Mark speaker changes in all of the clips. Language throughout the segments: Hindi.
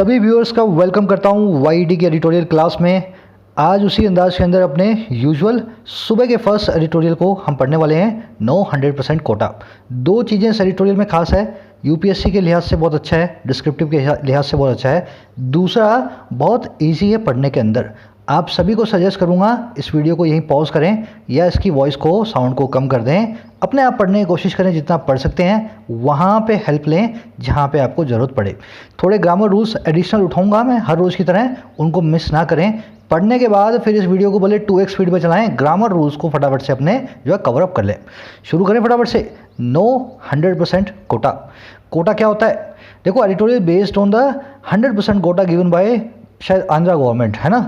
Speaker 1: सभी व्यूअर्स का वेलकम करता हूं वाईडी के एडिटोरियल क्लास में। आज उसी अंदाज के अंदर अपने यूजुअल सुबह के फर्स्ट एडिटोरियल को हम पढ़ने वाले हैं। नो 100% कोटा। दो चीज़ें इस एडिटोरियल में खास है, यूपीएससी के लिहाज से बहुत अच्छा है, डिस्क्रिप्टिव के लिहाज से बहुत अच्छा है। दूसरा बहुत ईजी है पढ़ने के अंदर। आप सभी को सजेस्ट करूंगा इस वीडियो को यहीं पॉज करें या इसकी वॉइस को, साउंड को कम कर दें। अपने आप पढ़ने की कोशिश करें, जितना आप पढ़ सकते हैं वहाँ पे हेल्प लें जहाँ पे आपको ज़रूरत पड़े। थोड़े ग्रामर रूल्स एडिशनल उठाऊंगा मैं हर रोज़ की तरह, उनको मिस ना करें। पढ़ने के बाद फिर इस वीडियो को बोले 2x स्पीड पे चलाएं, ग्रामर रूल्स को फटाफट से अपने जो है कवर अप कर लें। शुरू करें फटाफट से। नो 100% कोटा। कोटा क्या होता है? देखो, editorial based on the 100% quota given by शायद आंध्रा गवर्नमेंट, है ना,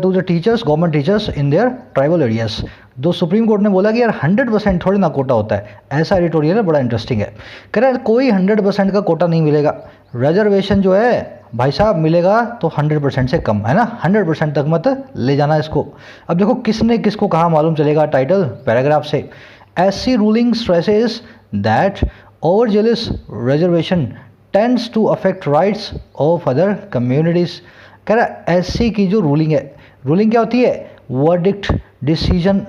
Speaker 1: to the teachers, government teachers in their tribal areas. तो सुप्रीम कोर्ट ने बोला कि यार 100% थोड़ी ना कोटा होता है। ऐसा एडिटोरियल है, बड़ा इंटरेस्टिंग है। कह रहा है कोई 100% का कोटा नहीं मिलेगा। रिजर्वेशन जो है भाई साहब मिलेगा तो 100% से कम, है ना, 100% तक मत ले जाना इसको। अब देखो किसने किसको कहा मालूम चलेगा टाइटल पैराग्राफ से। SC ruling stresses that over jealous reservation tends to affect rights of other communities. कह रहा एससी की जो रूलिंग है, रूलिंग क्या होती है? वर्डिक्ट, डिसीजन,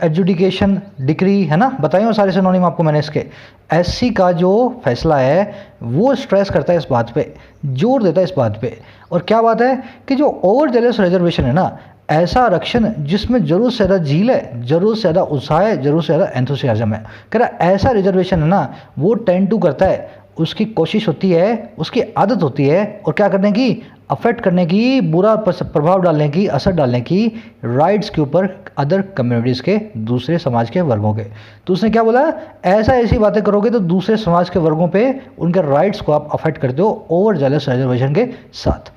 Speaker 1: एजुडिकेशन, डिक्री, है ना, बताइए वो सारे सिनोनिम आपको मैंने इसके। एससी का जो फैसला है वो स्ट्रेस करता है इस बात पे, जोर देता है इस बात पे। और क्या बात है कि जो ओवर जेलस रिजर्वेशन है ना, ऐसा आरक्षण जिसमें जरूरत से ज़्यादा झील है, जरूरत से ज़्यादा उत्साह है, जरूरत से ज़्यादा एंथुसियाज्म है। कह रहा ऐसा रिजर्वेशन है ना, वो टेंड टू करता है, उसकी कोशिश होती है, उसकी आदत होती है, और क्या करने की, अफेक्ट करने की, बुरा प्रभाव डालने की, असर डालने की राइट्स के ऊपर अदर कम्युनिटीज़ के, दूसरे समाज के वर्गों के। तो उसने क्या बोला, ऐसी बातें करोगे तो दूसरे समाज के वर्गों पे उनके राइट्स को आप अफेक्ट करते हो ओवर जेलस रिजर्वेशन के साथ।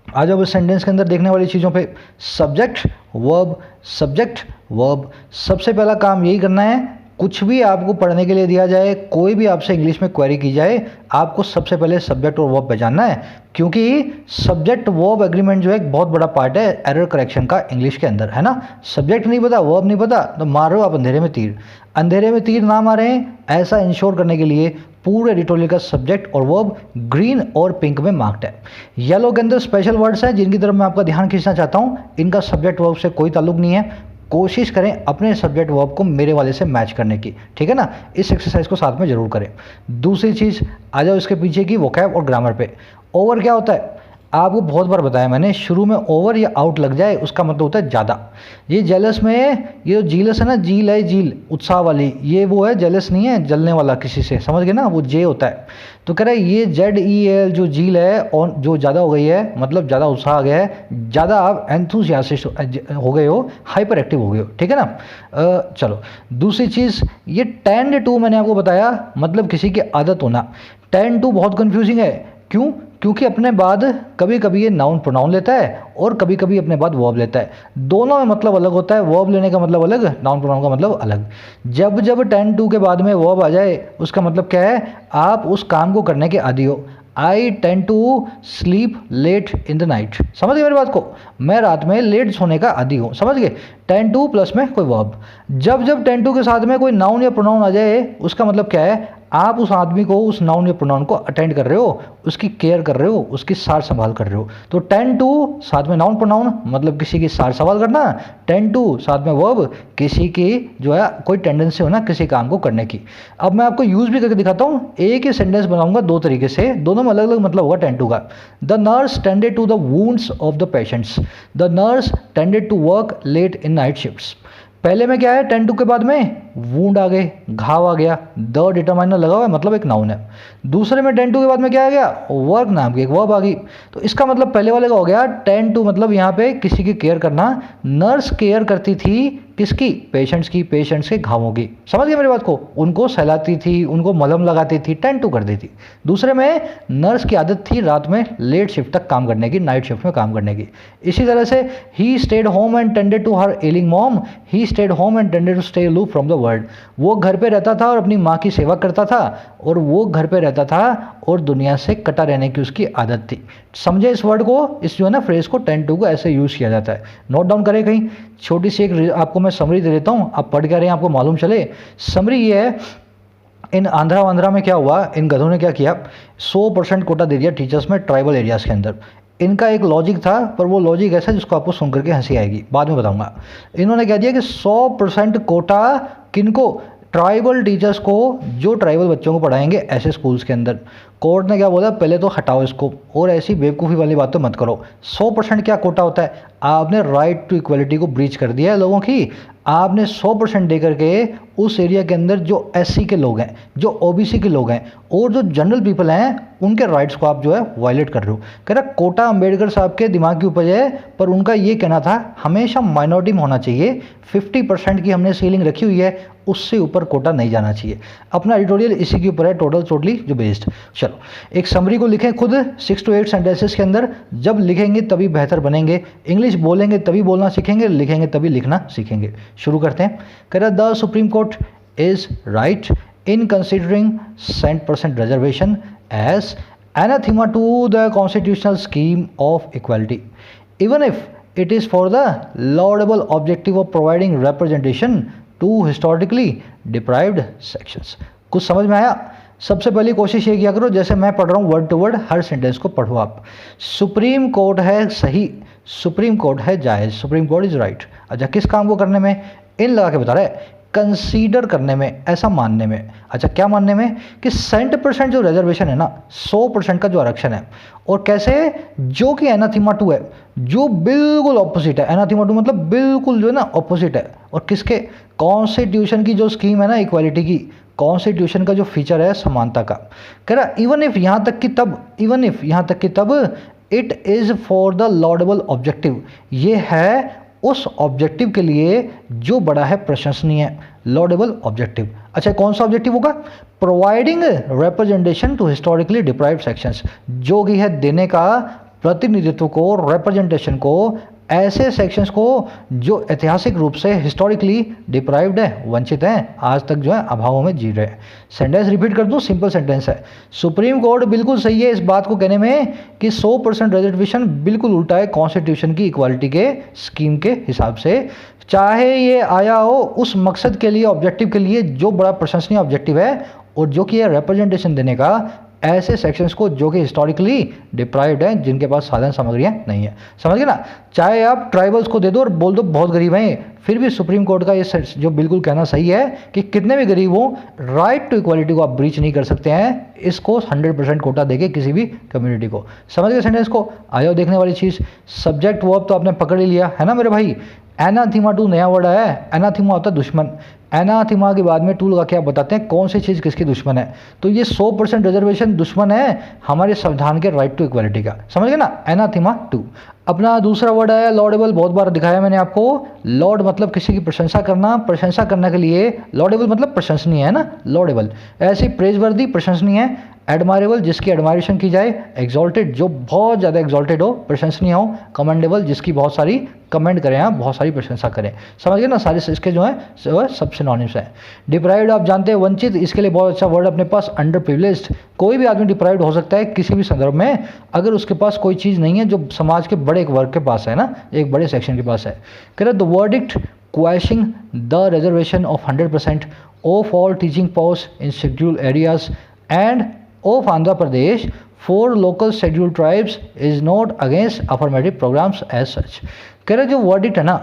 Speaker 1: आ जाओ इस सेंटेंस के अंदर देखने वाली चीज़ों पे। Subject verb, subject verb. सबसे पहला काम यही करना है, कुछ भी आपको पढ़ने के लिए दिया जाए, कोई भी आपसे इंग्लिश में क्वेरी की जाए, आपको सबसे पहले सब्जेक्ट और वर्ब पहचानना है। क्योंकि सब्जेक्ट वर्ब एग्रीमेंट जो है एक बहुत बड़ा पार्ट है एरर करेक्शन का इंग्लिश के अंदर, है ना। सब्जेक्ट नहीं पता, वर्ब नहीं पता तो मार रहे हो आप अंधेरे में तीर। अंधेरे में तीर ना मारें, ऐसा इंश्योर करने के लिए पूरे एडिटोरियल का सब्जेक्ट और वर्ब ग्रीन और पिंक में मार्क्ड है। येलो के अंदर स्पेशल वर्ड्स हैं जिनकी तरफ मैं आपका ध्यान खींचना चाहता हूँ। इनका सब्जेक्ट वर्ब से कोई ताल्लुक नहीं है। कोशिश करें अपने सब्जेक्ट वर्ब को मेरे वाले से मैच करने की, ठीक है ना। इस एक्सरसाइज को साथ में जरूर करें। दूसरी चीज़, आ जाओ इसके पीछे की वोकैब और ग्रामर पे। ओवर क्या होता है? आपको बहुत बार बताया मैंने, शुरू में ओवर या आउट लग जाए उसका मतलब होता है ज़्यादा। ये जेलस में, ये जो जीलस है ना, जील है, जील उत्साह वाली, ये वो है, जेलस नहीं है जलने वाला किसी से, समझ गए ना, वो जे होता है। तो कह रहा है ये ZEL जो जील है और जो ज़्यादा हो गई है, मतलब ज़्यादा उत्साह आ गया है, ज़्यादा आप एंथुसियास्टिक हो गए हो, हाइपर एक्टिव हो गए हो, ठीक है ना। चलो दूसरी चीज़, ये टेंड टू मैंने आपको बताया, मतलब किसी की आदत होना। टेंड टू बहुत कंफ्यूजिंग है। क्यों? क्योंकि अपने बाद कभी कभी ये नाउन प्रोनाउन लेता है और कभी कभी अपने बाद वर्ब लेता है। दोनों में मतलब अलग होता है, वर्ब लेने का मतलब अलग, नाउन प्रोनाउन का मतलब अलग। जब जब टेंड टू के बाद में वर्ब आ जाए उसका मतलब क्या है? आप उस काम को करने के आदी हो। I tend to sleep late in the night. समझ गए मेरी बात को? मैं रात में लेट सोने का आदी हूँ, समझ गए। टेंड टू प्लस में कोई वर्ब। जब जब टेंड टू के साथ में कोई नाउन या प्रोनाउन आ जाए उसका मतलब क्या है? आप उस आदमी को, उस नाउन या प्रोनाउन को अटेंड कर रहे हो, उसकी केयर कर रहे हो, उसकी सार संभाल कर रहे हो। तो टेंड टू साथ में नाउन प्रोनाउन मतलब किसी की सार संभाल करना, टेंड टू साथ में वर्ब किसी की जो है कोई टेंडेंसी होना किसी काम को करने की। अब मैं आपको यूज भी करके दिखाता हूँ। एक ही सेंटेंस बनाऊंगा दो तरीके से, दोनों में अलग अलग मतलब होगा टेंड टू का। The nurse tended to the wounds of the patients. The nurse tended to work late in night shifts. पहले में क्या है? टेंड टू के बाद में वूंड आ गए, घाव आ गया, द डिटरमाइनर लगा हुआ है, मतलब एक नाउन है। दूसरे में टेंड टू के बाद में क्या आ गया? वर्क नाम की एक वर्ब आ गई। तो इसका मतलब पहले वाले का हो गया टेंड टू, मतलब यहाँ पे किसी की केयर करना। नर्स केयर करती थी किसकी? पेशेंट्स की, पेशेंट्स के घावों की। समझ गए मेरी बात को? उनको सहलाती थी, उनको मलहम लगाती थी, टेंड टू कर देती। दूसरे में नर्स की आदत थी रात में लेट शिफ्ट तक काम करने की, नाइट शिफ्ट में काम करने की। इसी तरह से he stayed home and tended to her ailing mom. He stayed home and tended to stay aloof from the world. वो घर पे रहता था और अपनी माँ की सेवा करता था, और वो घर पे रहता था और दुनिया से कटा रहने की उसकी आदत थी। समझे इस वर्ड को? इस जो है ना फ्रेज को, टेंड टू को ऐसे यूज किया जाता है। नोट डाउन करें कहीं। छोटी सी एक आपको मैं समरी दे देता हूँ, आप पढ़ क्या रहे हैं आपको मालूम चले। समरी ये है, इन आंध्रा में क्या हुआ, इन गधों ने क्या किया, 100% कोटा दे दिया टीचर्स में ट्राइबल एरियाज़ के अंदर। इनका एक लॉजिक था, पर वो लॉजिक ऐसा जिसको आपको सुन करके हंसी आएगी, बाद में बताऊंगा। इन्होंने कह दिया कि 100% कोटा किनको, ट्राइबल टीचर्स को, जो ट्राइबल बच्चों को पढ़ाएंगे ऐसे स्कूल्स के अंदर। कोर्ट ने क्या बोला, पहले तो हटाओ इसको, और ऐसी बेवकूफ़ी वाली बात तो मत करो। 100% क्या कोटा होता है, आपने राइट टू इक्वलिटी को ब्रीच कर दिया है लोगों की। आपने 100% दे करके उस एरिया के अंदर जो एससी के लोग हैं, जो ओबीसी के लोग हैं और जो जनरल पीपल हैं, उनके राइट्स को आप जो है वायलेट कर रहे हो। कह रहा कोटा अंबेडकर साहब के दिमाग की उपज है, पर उनका ये कहना था हमेशा माइनॉरिटी में होना चाहिए, 50% की हमने सीलिंग रखी हुई है, उससे ऊपर कोटा नहीं जाना चाहिए। अपना एडिटोरियल इसी के ऊपर है, टोटली जो बेस्ड। चलो एक समरी को लिखें खुद 6 to 8 सेंटेंसेस के अंदर। जब लिखेंगे तभी बेहतर बनेंगे, इंग्लिश बोलेंगे तभी बोलना सीखेंगे, लिखेंगे तभी लिखना सीखेंगे। शुरू करते हैं। कह रहा the supreme court is right in considering 100% reservation as anathema to the constitutional scheme of equality, even if it is for the laudable objective of providing representation to historically deprived sections। कुछ समझ में आया? सबसे पहली कोशिश ये किया करो, जैसे मैं पढ़ रहा हूँ वर्ड टू वर्ड हर सेंटेंस को पढ़ो आप। सुप्रीम कोर्ट है सही, सुप्रीम कोर्ट है जायज़, सुप्रीम कोर्ट इज राइट। अच्छा किस काम को करने में, इन लगा के बता रहा है, कंसीडर करने में, ऐसा मानने में। अच्छा क्या मानने में, कि 100% जो रिजर्वेशन है ना, 100% का जो आरक्षण है, और कैसे, जो कि एनाथीमा 2 है, जो बिल्कुल ऑपोजिट है। एनाथीमा 2 मतलब बिल्कुल जो है ना ऑपोजिट है, और किसके, कॉन्स्टिट्यूशन की जो स्कीम है ना इक्वालिटी की, कॉन्स्टिट्यूशन का जो फीचर है समानता का। कह रहा इवन इफ, यहाँ तक कि तब, इवन इफ यहाँ तक कि तब, it is for the laudable objective, ये है उस ऑब्जेक्टिव के लिए जो बड़ा है प्रशंसनीय, लॉडेबल ऑब्जेक्टिव। अच्छा कौन सा ऑब्जेक्टिव होगा, providing representation to historically deprived sections, जो कि है देने का प्रतिनिधित्व को, रिप्रेजेंटेशन को ऐसे सेक्शंस को जो ऐतिहासिक रूप से हिस्टोरिकली डिप्राइव्ड है, वंचित हैं, आज तक जो है अभावों में जी रहे हैं। सेंटेंस रिपीट कर दूं, सिंपल सेंटेंस है। सुप्रीम कोर्ट बिल्कुल सही है इस बात को कहने में कि 100% रिजर्वेशन बिल्कुल उल्टा है कॉन्स्टिट्यूशन की इक्वालिटी के स्कीम के हिसाब से, चाहे ये आया हो उस मकसद के लिए, ऑब्जेक्टिव के लिए जो बड़ा प्रशंसनीय ऑब्जेक्टिव है, और जो कि है रिप्रेजेंटेशन देने का ऐसे सेक्शंस को जो कि हिस्टोरिकली डिप्राइव्ड हैं, जिनके पास साधन सामग्रियां नहीं है। समझ गए ना? चाहे आप ट्राइबल्स को दे दो और बोल दो बहुत गरीब हैं, फिर भी सुप्रीम कोर्ट का ये जो बिल्कुल कहना सही है कि कितने भी गरीब हो, राइट टू इक्वालिटी को आप ब्रीच नहीं कर सकते हैं, इसको 100% कोटा देके किसी भी कम्युनिटी को। समझ गए सेंटेंस को? आयो देखने वाली चीज़, सब्जेक्ट वर्ब तो आपने पकड़ ही लिया है ना मेरे भाई। एनाथीमा 2 नया वर्ड है, एनाथीमा होता है दुश्मन। एनाथीमा के बाद में टू लगा के आप बताते हैं कौन सी चीज़ किसकी दुश्मन है, तो ये 100% रिजर्वेशन दुश्मन है हमारे संविधान के राइट टू इक्वालिटी का। समझ गए ना? एनाथीमा 2। अपना दूसरा वर्ड है लॉडेबल, बहुत बार दिखाया मैंने आपको। लॉड मतलब किसी की प्रशंसा करना, प्रशंसा करने के लिए, लॉडेबल मतलब प्रशंसनीय है ना, लॉडेबल ऐसे प्रेजवर्दी, प्रशंसनीय है। एडमायरेबल जिसकी एडमायरेशन की जाए, एग्जॉल्टेड जो बहुत ज़्यादा एग्जॉल्टेड हो, प्रशंसनीय हो। कमेंडेबल जिसकी बहुत सारी कमेंट करें, आप बहुत सारी प्रशंसा करें। समझ गए ना? सारे इसके जो है सब सिनोनिम्स हैं। डिप्राइव्ड आप जानते हैं वंचित, इसके लिए बहुत अच्छा वर्ड अपने पास अंडर प्रिविलेज्ड। कोई भी आदमी डिप्राइव्ड हो सकता है किसी भी संदर्भ में, अगर उसके पास कोई चीज़ नहीं है जो समाज के बड़े एक वर्ग के पास है ना, एक बड़े सेक्शन के पास है। कह the verdict quashing the reservation of 100% of all teaching post in scheduled areas and of Andhra Pradesh for local scheduled tribes is not against affirmative programs as such। कह रहे जो वर्डिक्ट है ना,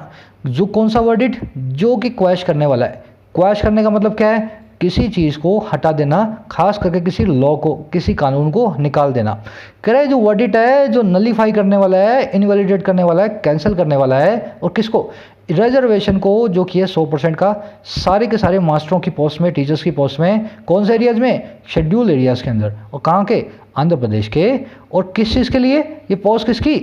Speaker 1: जो कौन सा वर्डिक्ट, जो कि क्वैश करने वाला है। क्वैश करने का मतलब क्या है, किसी चीज़ को हटा देना, खास करके किसी लॉ को, किसी कानून को निकाल देना। कह रहे जो वर्डिक्ट है, जो नलीफाई करने वाला है, इनवैलिडेट करने वाला है, कैंसिल करने वाला है, और किसको, रिजर्वेशन को, जो कि है 100% का, सारे के सारे मास्टरों की पोस्ट में, टीचर्स की पोस्ट में, कौन से एरियाज़ में, शेड्यूल एरियाज़ के अंदर, और कहाँ के, आंध्र प्रदेश के। और किस चीज़ के लिए ये पोस्ट, किसकी,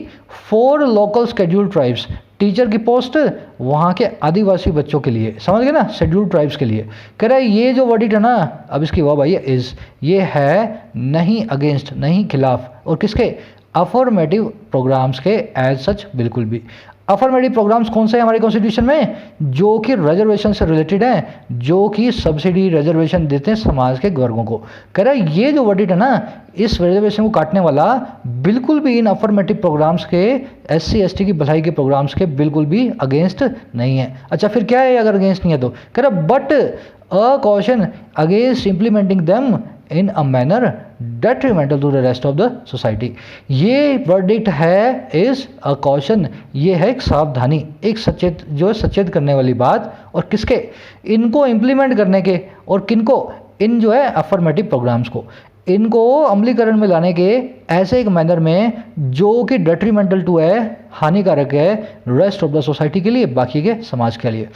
Speaker 1: for local scheduled tribes, teacher की पोस्ट वहाँ के आदिवासी बच्चों के लिए। समझ गए ना? शेड्यूल्ड ट्राइब्स के लिए। कह रहा है ये जो वर्डिक्ट है ना, अब इसकी वर्ब आई है इज, ये है नहीं अगेंस्ट, नहीं खिलाफ, और किसके, अफर्मेटिव प्रोग्राम्स के एज सच, बिल्कुल भी। अफर्मेटिव प्रोग्राम्स कौन से हैं हमारे कॉन्स्टिट्यूशन में? जो कि रिजर्वेशन से रिलेटेड हैं, जो कि सब्सिडी रिजर्वेशन देते हैं समाज के वर्गों को। कह रहा है ये जो वर्डिक्ट है ना, इस रिजर्वेशन को काटने वाला बिल्कुल भी इन अफर्मेटिव प्रोग्राम्स के, SC ST की भलाई के प्रोग्राम्स के बिल्कुल भी अगेंस्ट नहीं है। अच्छा फिर क्या है अगर अगेंस्ट नहीं है तो? कह रहा but a caution against implementing them in a manner detrimental to the rest of the society. ये वर्डिक्ट है इज अ कॉशन, ये है एक सावधानी, एक सचेत, जो है सचेत करने वाली बात। और किसके? इनको इम्प्लीमेंट करने के। और किनको? इन जो है अफर्मेटिव प्रोग्राम्स को, इनको अमलीकरण में लाने के ऐसे एक मैनर में जो कि डेट्रीमेंटल टू है, हानिकारक है रेस्ट ऑफ द सोसाइटी के लिए, बाकी के समाज के लिए।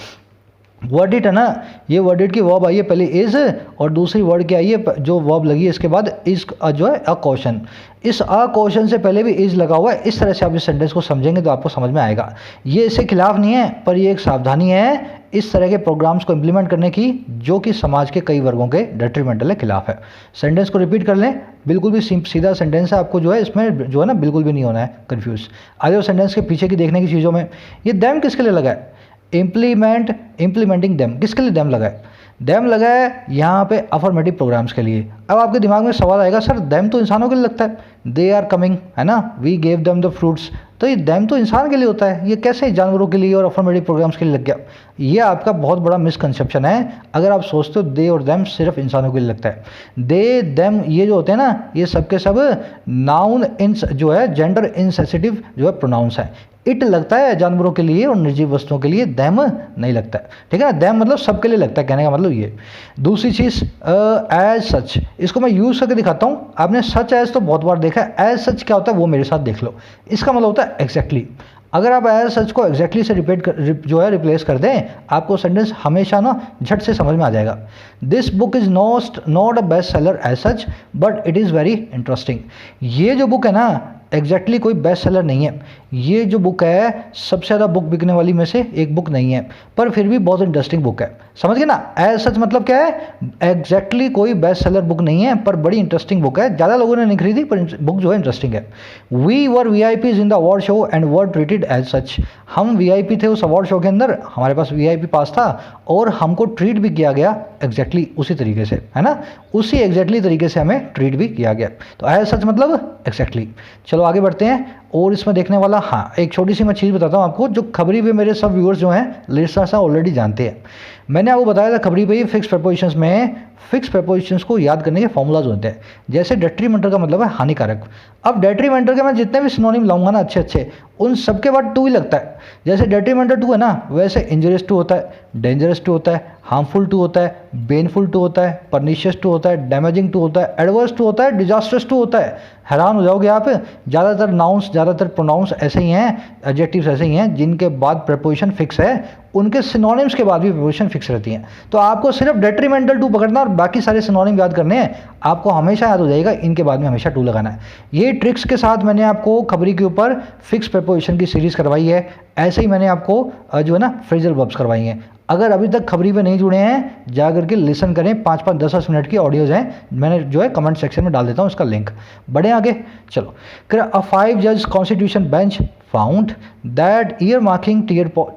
Speaker 1: वर्डिट है ना, ये वर्डिट की वर्ब आई है पहले इज, और दूसरी वर्ड क्या आई है जो वर्ब लगी है इसके बाद इज, जो है अ क्वेश्चन। इस अ क्वेश्चन से पहले भी इज लगा हुआ है। इस तरह से आप इस सेंटेंस को समझेंगे तो आपको समझ में आएगा। ये इसके खिलाफ नहीं है, पर ये एक सावधानी है इस तरह के प्रोग्राम्स को इम्प्लीमेंट करने की जो कि समाज के कई वर्गों के डेट्रीमेंटल है, खिलाफ है। सेंटेंस को रिपीट कर लें, बिल्कुल भी सीधा सेंटेंस है, आपको जो है इसमें जो है ना बिल्कुल भी नहीं होना है कंफ्यूज। आ जाओ सेंटेंस के पीछे की देखने की चीज़ों में। ये देम किसके लिए लगा है? इम्प्लीमेंटिंग देम, किसके लिए देम लगा है? देम लगा है यहाँ पे अफर्मेटिव प्रोग्राम्स के लिए। अब आपके दिमाग में सवाल आएगा, सर देम तो इंसानों के लिए लगता है, दे आर कमिंग, है ना, we gave them the fruits, तो ये देम तो इंसान के लिए होता है, ये कैसे जानवरों के लिए और अफर्मेटिव प्रोग्राम्स के लिए लग गया? ये आपका बहुत बड़ा मिसकंसेप्शन है अगर आप सोचते हो दे और देम सिर्फ इंसानों के लिए लगता है। दे देम ये जो होते हैं ना, ये सबके सब नाउन इंस जो है जेंडर इनसेंसिटिव जो है प्रोनाउंस है। इट लगता है जानवरों के लिए और निर्जीव वस्तुओं के लिए, देम नहीं लगता है, ठीक है ना। देम मतलब सबके लिए लगता है, कहने का मतलब ये। दूसरी चीज़ एज सच, इसको मैं यूज़ करके दिखाता हूँ। आपने सच एज तो बहुत बार देखा है, एज सच क्या होता है वो मेरे साथ देख लो। इसका मतलब होता है एग्जैक्टली। अगर आप एज सच को एग्जैक्टली से जो है रिप्लेस कर दें, आपको सेंटेंस हमेशा ना झट से समझ में आ जाएगा। This book is not a best seller as such but it is very interesting. ये जो बुक है ना एग्जैक्टली कोई बेस्ट सेलर नहीं है, ये जो बुक है सबसे ज़्यादा बुक बिकने वाली में से एक बुक नहीं है, पर फिर भी बहुत इंटरेस्टिंग बुक है। समझ गए ना? एज सच मतलब क्या है? एग्जैक्टली कोई बेस्ट सेलर बुक नहीं है, पर बड़ी इंटरेस्टिंग बुक है। ज़्यादा लोगों ने नहीं खरीदी, पर बुक जो है इंटरेस्टिंग है। We were VIPs in the award show and were treated as such. हम VIP थे उस अवार्ड शो के अंदर, हमारे पास VIP पास था और हमको ट्रीट भी किया गया एग्जैक्टली उसी तरीके से, है ना, उसी एग्जैक्टली तरीके से हमें ट्रीट भी किया गया। तो एज सच मतलब एग्जैक्टली। चलो आगे बढ़ते हैं। और इसमें देखने वाला, हाँ एक छोटी सी मैं चीज़ बताता हूँ आपको, जो खबरी पे मेरे सब व्यूअर्स जो हैं लिसनर्स हैं ऑलरेडी जानते हैं। मैंने आपको बताया था खबरी पे फिक्स प्रपोजिशंस में, फिक्स प्रपोजिशंस को याद करने के फॉर्मूलाज होते हैं। जैसे डेट्रीमेंटल का मतलब है हानिकारक। अब डेट्रीमेंटल के मैं जितने भी सिनोनिम लाऊंगा ना अच्छे उन सबके बाद टू ही लगता है। जैसे डेट्रीमेंटल टू है ना, वैसे इंजरियस टू होता है, डेंजरस टू होता है, हार्मफुल टू होता है, बेनफुल टू होता है, परनिशियस टू होता है, डैमेजिंग टू होता है, एडवर्स टू होता है, डिजास्टर्स टू होता है। हैरान हो जाओगे आप, ज़्यादातर नाउन्स, ज़्यादातर प्रोनाउंस ऐसे ही हैं, एडजेक्टिव्स ऐसे ही हैं जिनके बाद प्रपोजिशन फिक्स है, उनके सिनोनिम्स के बाद भी प्रपोजिशन फिक्स रहती हैं। तो आपको सिर्फ डेट्रीमेंटल टू पकड़ना और बाकी सारे सिनोनिम याद करने हैं, आपको हमेशा याद हो जाएगा इनके बाद में हमेशा टू लगाना है। ये ट्रिक्स के साथ मैंने आपको खबरी के ऊपर फिक्स प्रपोजिशन की सीरीज़ करवाई है। ऐसे ही मैंने आपको जो है ना फ्रेजल वर्ब्स करवाई हैं। अगर अभी तक खबरी पे नहीं जुड़े हैं, जा करके लिसन करें, 5-5 10-10 मिनट की ऑडियोज़ हैं, मैंने जो है कमेंट सेक्शन में डाल देता हूँ उसका लिंक। बढ़े आगे, चलो। अ 5 जज constitution bench found that year marking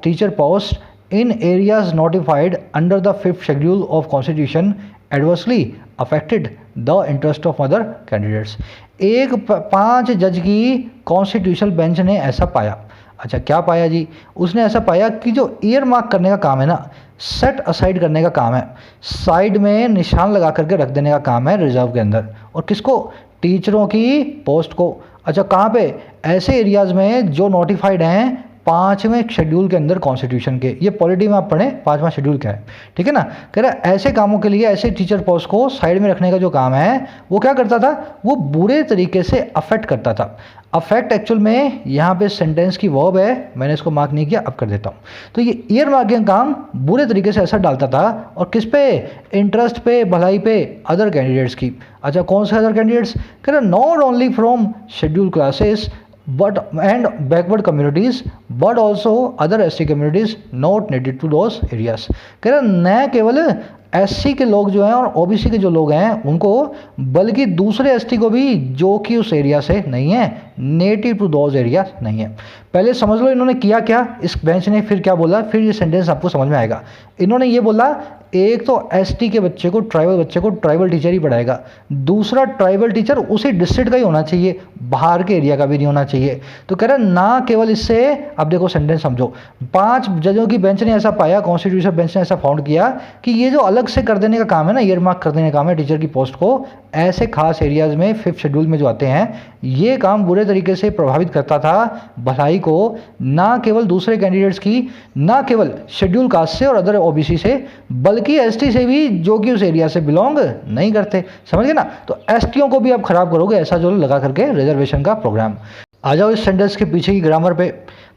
Speaker 1: teacher post in areas notified under the 5th schedule of constitution adversely affected the interest of other candidates। 5 जज की कॉन्स्टिट्यूशनल बेंच ने ऐसा पाया। अच्छा क्या पाया जी? उसने ऐसा पाया कि जो ईयर मार्क करने का काम है ना, सेट असाइड करने का काम है, साइड में निशान लगा करके रख देने का काम है रिजर्व के अंदर, और किसको? टीचरों की पोस्ट को। अच्छा कहाँ पे? ऐसे एरियाज में जो नोटिफाइड हैं 5वें शेड्यूल के अंदर कॉन्स्टिट्यूशन के। ये पॉलिटी में आप पढ़ें 5वां शेड्यूल क्या है, ठीक है ना। कह रहा है ऐसे कामों के लिए, ऐसे टीचर पोस्ट को साइड में रखने का जो काम है वो क्या करता था? वो बुरे तरीके से अफेक्ट करता था। अफेक्ट एक्चुअल में यहाँ पे सेंटेंस की वर्ब है, मैंने इसको मार्क नहीं किया, अब कर देता हूँ। तो ये ईयर मार्किंग काम बुरे तरीके से असर डालता था, और किस पे? इंटरेस्ट पे, भलाई पे, अदर कैंडिडेट्स की। अच्छा कौन से अदर कैंडिडेट्स? कह रहा not only from schedule classes but and backward communities but also other ST communities not netted to those areas. कह रहे न केवल एससी के लोग जो हैं और ओबीसी के जो लोग हैं उनको, बल्कि दूसरे एसटी को भी जो कि उस एरिया से नहीं है, नेटिव टू दोज एरिया नहीं है। पहले समझ लो इन्होंने किया क्या, इस बेंच ने फिर क्या बोला, फिर ये सेंटेंस आपको समझ में आएगा। इन्होंने ये बोला एक तो एसटी के बच्चे को, ट्राइबल बच्चे को ट्राइबल टीचर ही पढ़ाएगा, दूसरा ट्राइबल टीचर उसी डिस्ट्रिक्ट का ही होना चाहिए, बाहर के एरिया का भी नहीं होना चाहिए। तो कह रहा ना केवल इससे, अब देखो सेंटेंस समझो, 5 जजों की बेंच ने ऐसा पाया, कॉन्स्टिट्यूशन बेंच ने ऐसा फाउंड किया कि ये जो अलग से कर देने का काम है ना, ईयर मार्क कर देने का काम है टीचर की पोस्ट को, ऐसे खास एरियाज में 5th शेड्यूल में जो आते हैं, ये काम बुरे तरीके से प्रभावित करता था भलाई को, ना केवल दूसरे कैंडिडेट्स की, ना केवल शेड्यूल कास्ट से और अदर ओबीसी से, बल्कि एसटी से भी जो कि उस एरिया से बिलोंग नहीं करते। समझ गए ना? तो एसटीओ को भी आप खराब करोगे ऐसा जो लगा करके रिजर्वेशन का प्रोग्राम। आ जाओ इस सेंटेंस के पीछे की ग्रामर पे।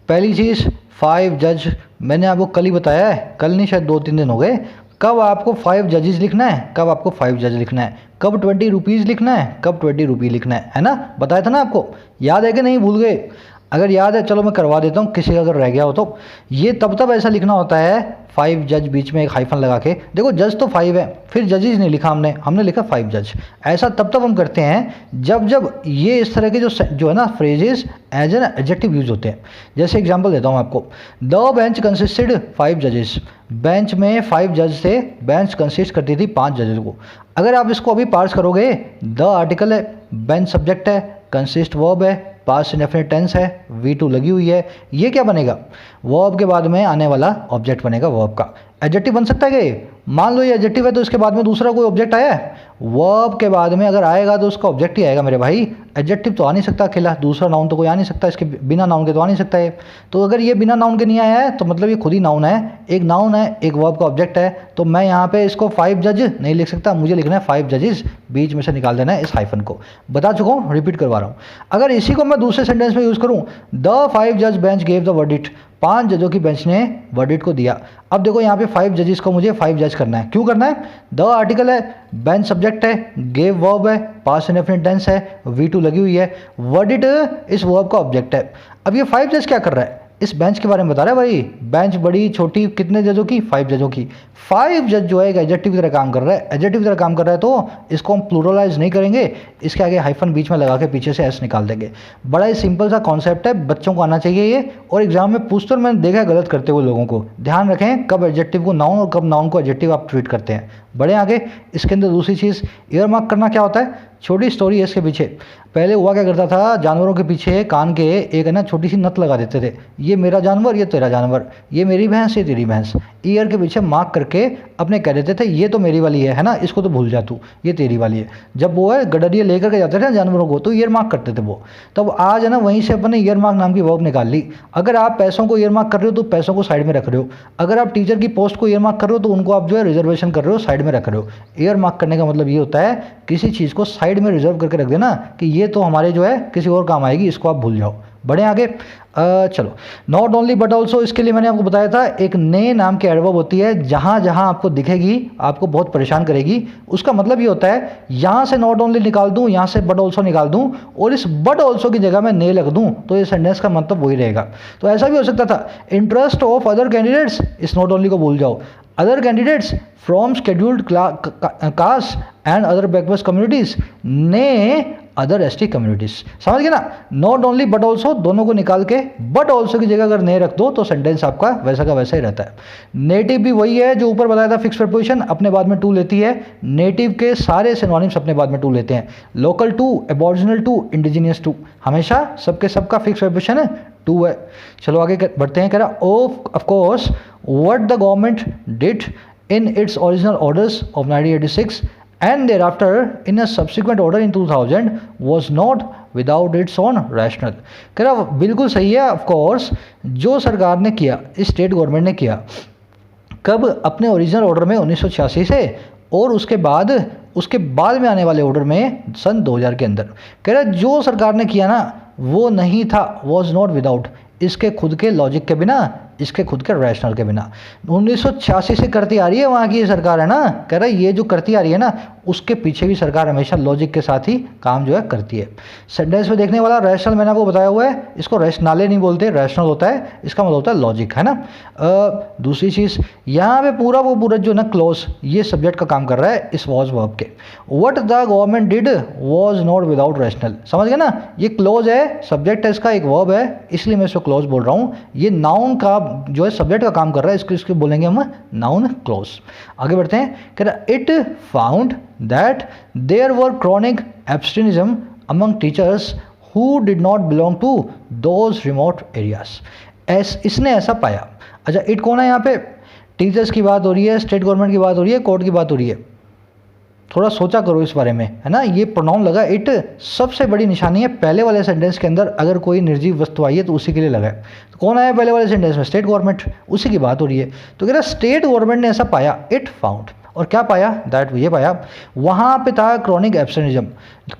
Speaker 1: पहली चीज़ 5 जज, मैंने आपको कल ही बताया है, कल नहीं शायद 2-3 दिन हो गए, कब आपको 5 जजेस लिखना है, कब आपको 5 जज लिखना है, कब 20 रुपीज़ लिखना है, कब 20 रुपये लिखना है ना? बताया था ना आपको, याद है कि नहीं, भूल गए? अगर याद है चलो मैं करवा देता हूँ, किसी का अगर रह गया हो तो। ये तब ऐसा लिखना होता है 5 जज बीच में एक हाइफन लगा के। देखो जज तो 5 है, फिर जजेस नहीं लिखा हमने लिखा 5 जज। ऐसा तब हम करते हैं जब ये इस तरह के जो है ना phrases as an adjective use होते हैं। जैसे एग्जांपल देता हूँ आपको, द बेंच कंसिस्टेड 5 जजेस, बेंच में 5 जज थे, बेंच कंसिस्ट करती थी 5 जजेस को। अगर आप इसको अभी पार्स करोगे, द आर्टिकल है, बेंच सब्जेक्ट है, कंसिस्ट वर्ब है, पास्ट इंडेफिनिट टेंस है, V2 लगी हुई है, ये क्या बनेगा, वर्ब के बाद में आने वाला ऑब्जेक्ट बनेगा वर्ब का। एडजेक्टिव बन सकता है क्या? मान लो ये एडजेक्टिव है तो इसके बाद में दूसरा कोई ऑब्जेक्ट आया है, वर्ब के बाद में अगर आएगा तो उसका ऑब्जेक्ट ही आएगा मेरे भाई। एडजेक्टिव तो आ नहीं सकता अकेला, दूसरा नाउन तो कोई आ नहीं सकता, इसके बिना नाउन के तो आ नहीं सकता है। तो अगर ये बिना नाउन के नहीं आया है तो मतलब ये खुद ही नाउन है, एक नाउन है, एक वर्ब का ऑब्जेक्ट है। तो मैं यहाँ पे इसको 5 जज नहीं लिख सकता, मुझे लिखना है 5 जजेस, बीच में से निकाल देना है इस हाइफन को। बता चुका हूँ, रिपीट करवा रहा हूँ। अगर इसी को मैं दूसरे सेंटेंस में यूज़ करूँ, द 5 जज बेंच गेव द वर्डिक्ट, 5 जजों की बेंच ने वर्डिक्ट को दिया। अब देखो यहाँ पे 5 जजेस को मुझे 5 जज करना है, क्यों करना है? द आर्टिकल है, बेंच सब्जेक्ट है, गेव वर्ब है, पास्ट इंडेफिनिट टेंस है, V2 लगी हुई है, वर्डिक्ट इस वर्ब का ऑब्जेक्ट है। अब ये 5 जज क्या कर रहा है? इस बेंच के बारे में बता रहा है भाई। बेंच बड़ी छोटी, कितने जजों की? 5 जजों की। 5 जज जो है एक एडजेक्टिव की तरह काम कर रहा है, एडजेक्टिव की तरह काम कर रहा है तो इसको हम प्लूरलाइज नहीं करेंगे, इसके आगे हाइफन बीच में लगा के पीछे से एस निकाल देंगे। बड़ा ही सिंपल सा कॉन्सेप्ट है, बच्चों को आना चाहिए ये, और एग्जाम में पूछते मैंने देखा है गलत करते हुए लोगों को। ध्यान रखें कब एडजेक्टिव को नाउन और कब नाउन को एडजेक्टिव आप ट्रीट करते हैं। बड़े आगे इसके अंदर दूसरी चीज़, ईयर मार्क करना क्या होता है? छोटी स्टोरी है इसके पीछे। पहले हुआ क्या करता था, जानवरों के पीछे कान के एक है ना छोटी सी नथ लगा देते थे, ये मेरा जानवर, ये तेरा जानवर, ये मेरी भैंस, ये तेरी भैंस। ईयर के पीछे मार्क करके अपने कह देते थे ये तो मेरी वाली है ना, इसको तो भूल जा तू, ये तेरी वाली है। जब वो है गडरिया लेकर के जाते थे ना जानवरों को, तो ईयर मार्क करते थे वो। तब आज है ना वहीं से अपने ईयर मार्क नाम की वर्ब निकाल ली। अगर आप पैसों को ईयर मार्क कर रहे हो तो पैसों को साइड में रख रहे हो, अगर आप टीचर की पोस्ट को ईयर मार्क कर रहे हो तो उनको आप जो है रिजर्वेशन कर रहे हो, साइड में रख रहे हो। ईयर मार्क करने का मतलब ये होता है किसी चीज़ को साइड में रिजर्व करके रख देना कि ये तो हमारे जो है किसी और काम आएगी, इसको आप भूल जाओ। बढ़े आगे। चलो, नॉट ओनली बट ऑल्सो, इसके लिए मैंने आपको बताया था एक ने नाम की एडवर्ब होती है, जहां जहां आपको दिखेगी आपको बहुत परेशान करेगी। उसका मतलब ये होता है यहां से नॉट ओनली निकाल दूं, यहां से बट ऑल्सो निकाल दूं, और इस बट ऑल्सो की जगह में ने लग दूं, तो ये सेंटेंस का मतलब वही रहेगा। तो ऐसा भी हो सकता था, इंटरेस्ट ऑफ अदर कैंडिडेट्स, इस नॉट ओनली को भूल जाओ, other candidates from scheduled caste and other backward communities ने अदर एसटी कम्युनिटीज। समझ गए ना? नॉट ओनली बट ऑल्सो दोनों को निकाल के बट ऑल्सो की जगह अगर ने रख दो तो सेंटेंस आपका वैसा का वैसा ही रहता है। नेटिव भी वही है जो ऊपर बताया था, फिक्स प्रपोजिशन अपने बाद में टू लेती है। नेटिव के सारे सिनोनिम्स अपने बाद में टू लेते हैं, local to, aboriginal to, indigenous to, हमेशा सबके सबका फिक्स प्रपोजिशन है टू है। चलो आगे बढ़ते हैं। कह रहा of course what the government did in its original orders of 1986 and thereafter in a subsequent order in 2000 was not without its own rationale। कह रहा बिल्कुल सही है, ऑफ कोर्स जो सरकार ने किया, इस स्टेट गवर्नमेंट ने किया, कब? अपने ओरिजिनल ऑर्डर में 1986 से, और उसके बाद में आने वाले ऑर्डर में सन 2000 के अंदर। कह रहा जो सरकार ने किया ना वो नहीं था, was not without, इसके खुद के लॉजिक के बिना इसके खुद के रैशनल के बिना। 1986 से करती आ रही है वहाँ की ये सरकार, है ना, कह रहा है ये जो करती आ रही है ना, उसके पीछे भी सरकार हमेशा लॉजिक के साथ ही काम जो है करती है। सेंटेंस में देखने वाला रैशनल मैंने आपको बताया हुआ है, इसको रैशनाले नहीं बोलते, रैशनल होता है, इसका मतलब होता है लॉजिक, है ना। दूसरी चीज़ यहाँ पे पूरा जो ना क्लोज ये सब्जेक्ट का काम कर रहा है इस वॉज वर्ब के। What the government did was not without rational, समझ गए ना, ये क्लोज है, सब्जेक्ट है इसका, एक वर्ब है, इसलिए मैं इसको क्लोज बोल रहा हूँ। ये नाउन का जो है सब्जेक्ट का काम कर रहा है, इसको बोलेंगे हम नाउन क्लोज। आगे बढ़ते हैं, कह रहा it found that there were chronic absenteeism among teachers who did not belong to those remote areas. इसने ऐसा पाया। अच्छा, इट कौन है यहाँ पे? टीचर्स की बात हो रही है, स्टेट गवर्नमेंट की बात हो रही है, कोर्ट की बात हो रही है, थोड़ा सोचा करो इस बारे में, है ना। ये प्रोनाउन लगा इट, सबसे बड़ी निशानी है पहले वाले सेंटेंस के अंदर अगर कोई निर्जीव वस्तु आई है तो उसी के लिए लगा है। तो कौन आया पहले वाले सेंटेंस में? स्टेट गवर्नमेंट, उसी की बात हो रही है। तो कह रहा स्टेट गवर्नमेंट ने ऐसा पाया, इट फाउंड, और क्या पाया? दैट, ये पाया वहाँ पे था क्रॉनिक एब्सेंटिज्म।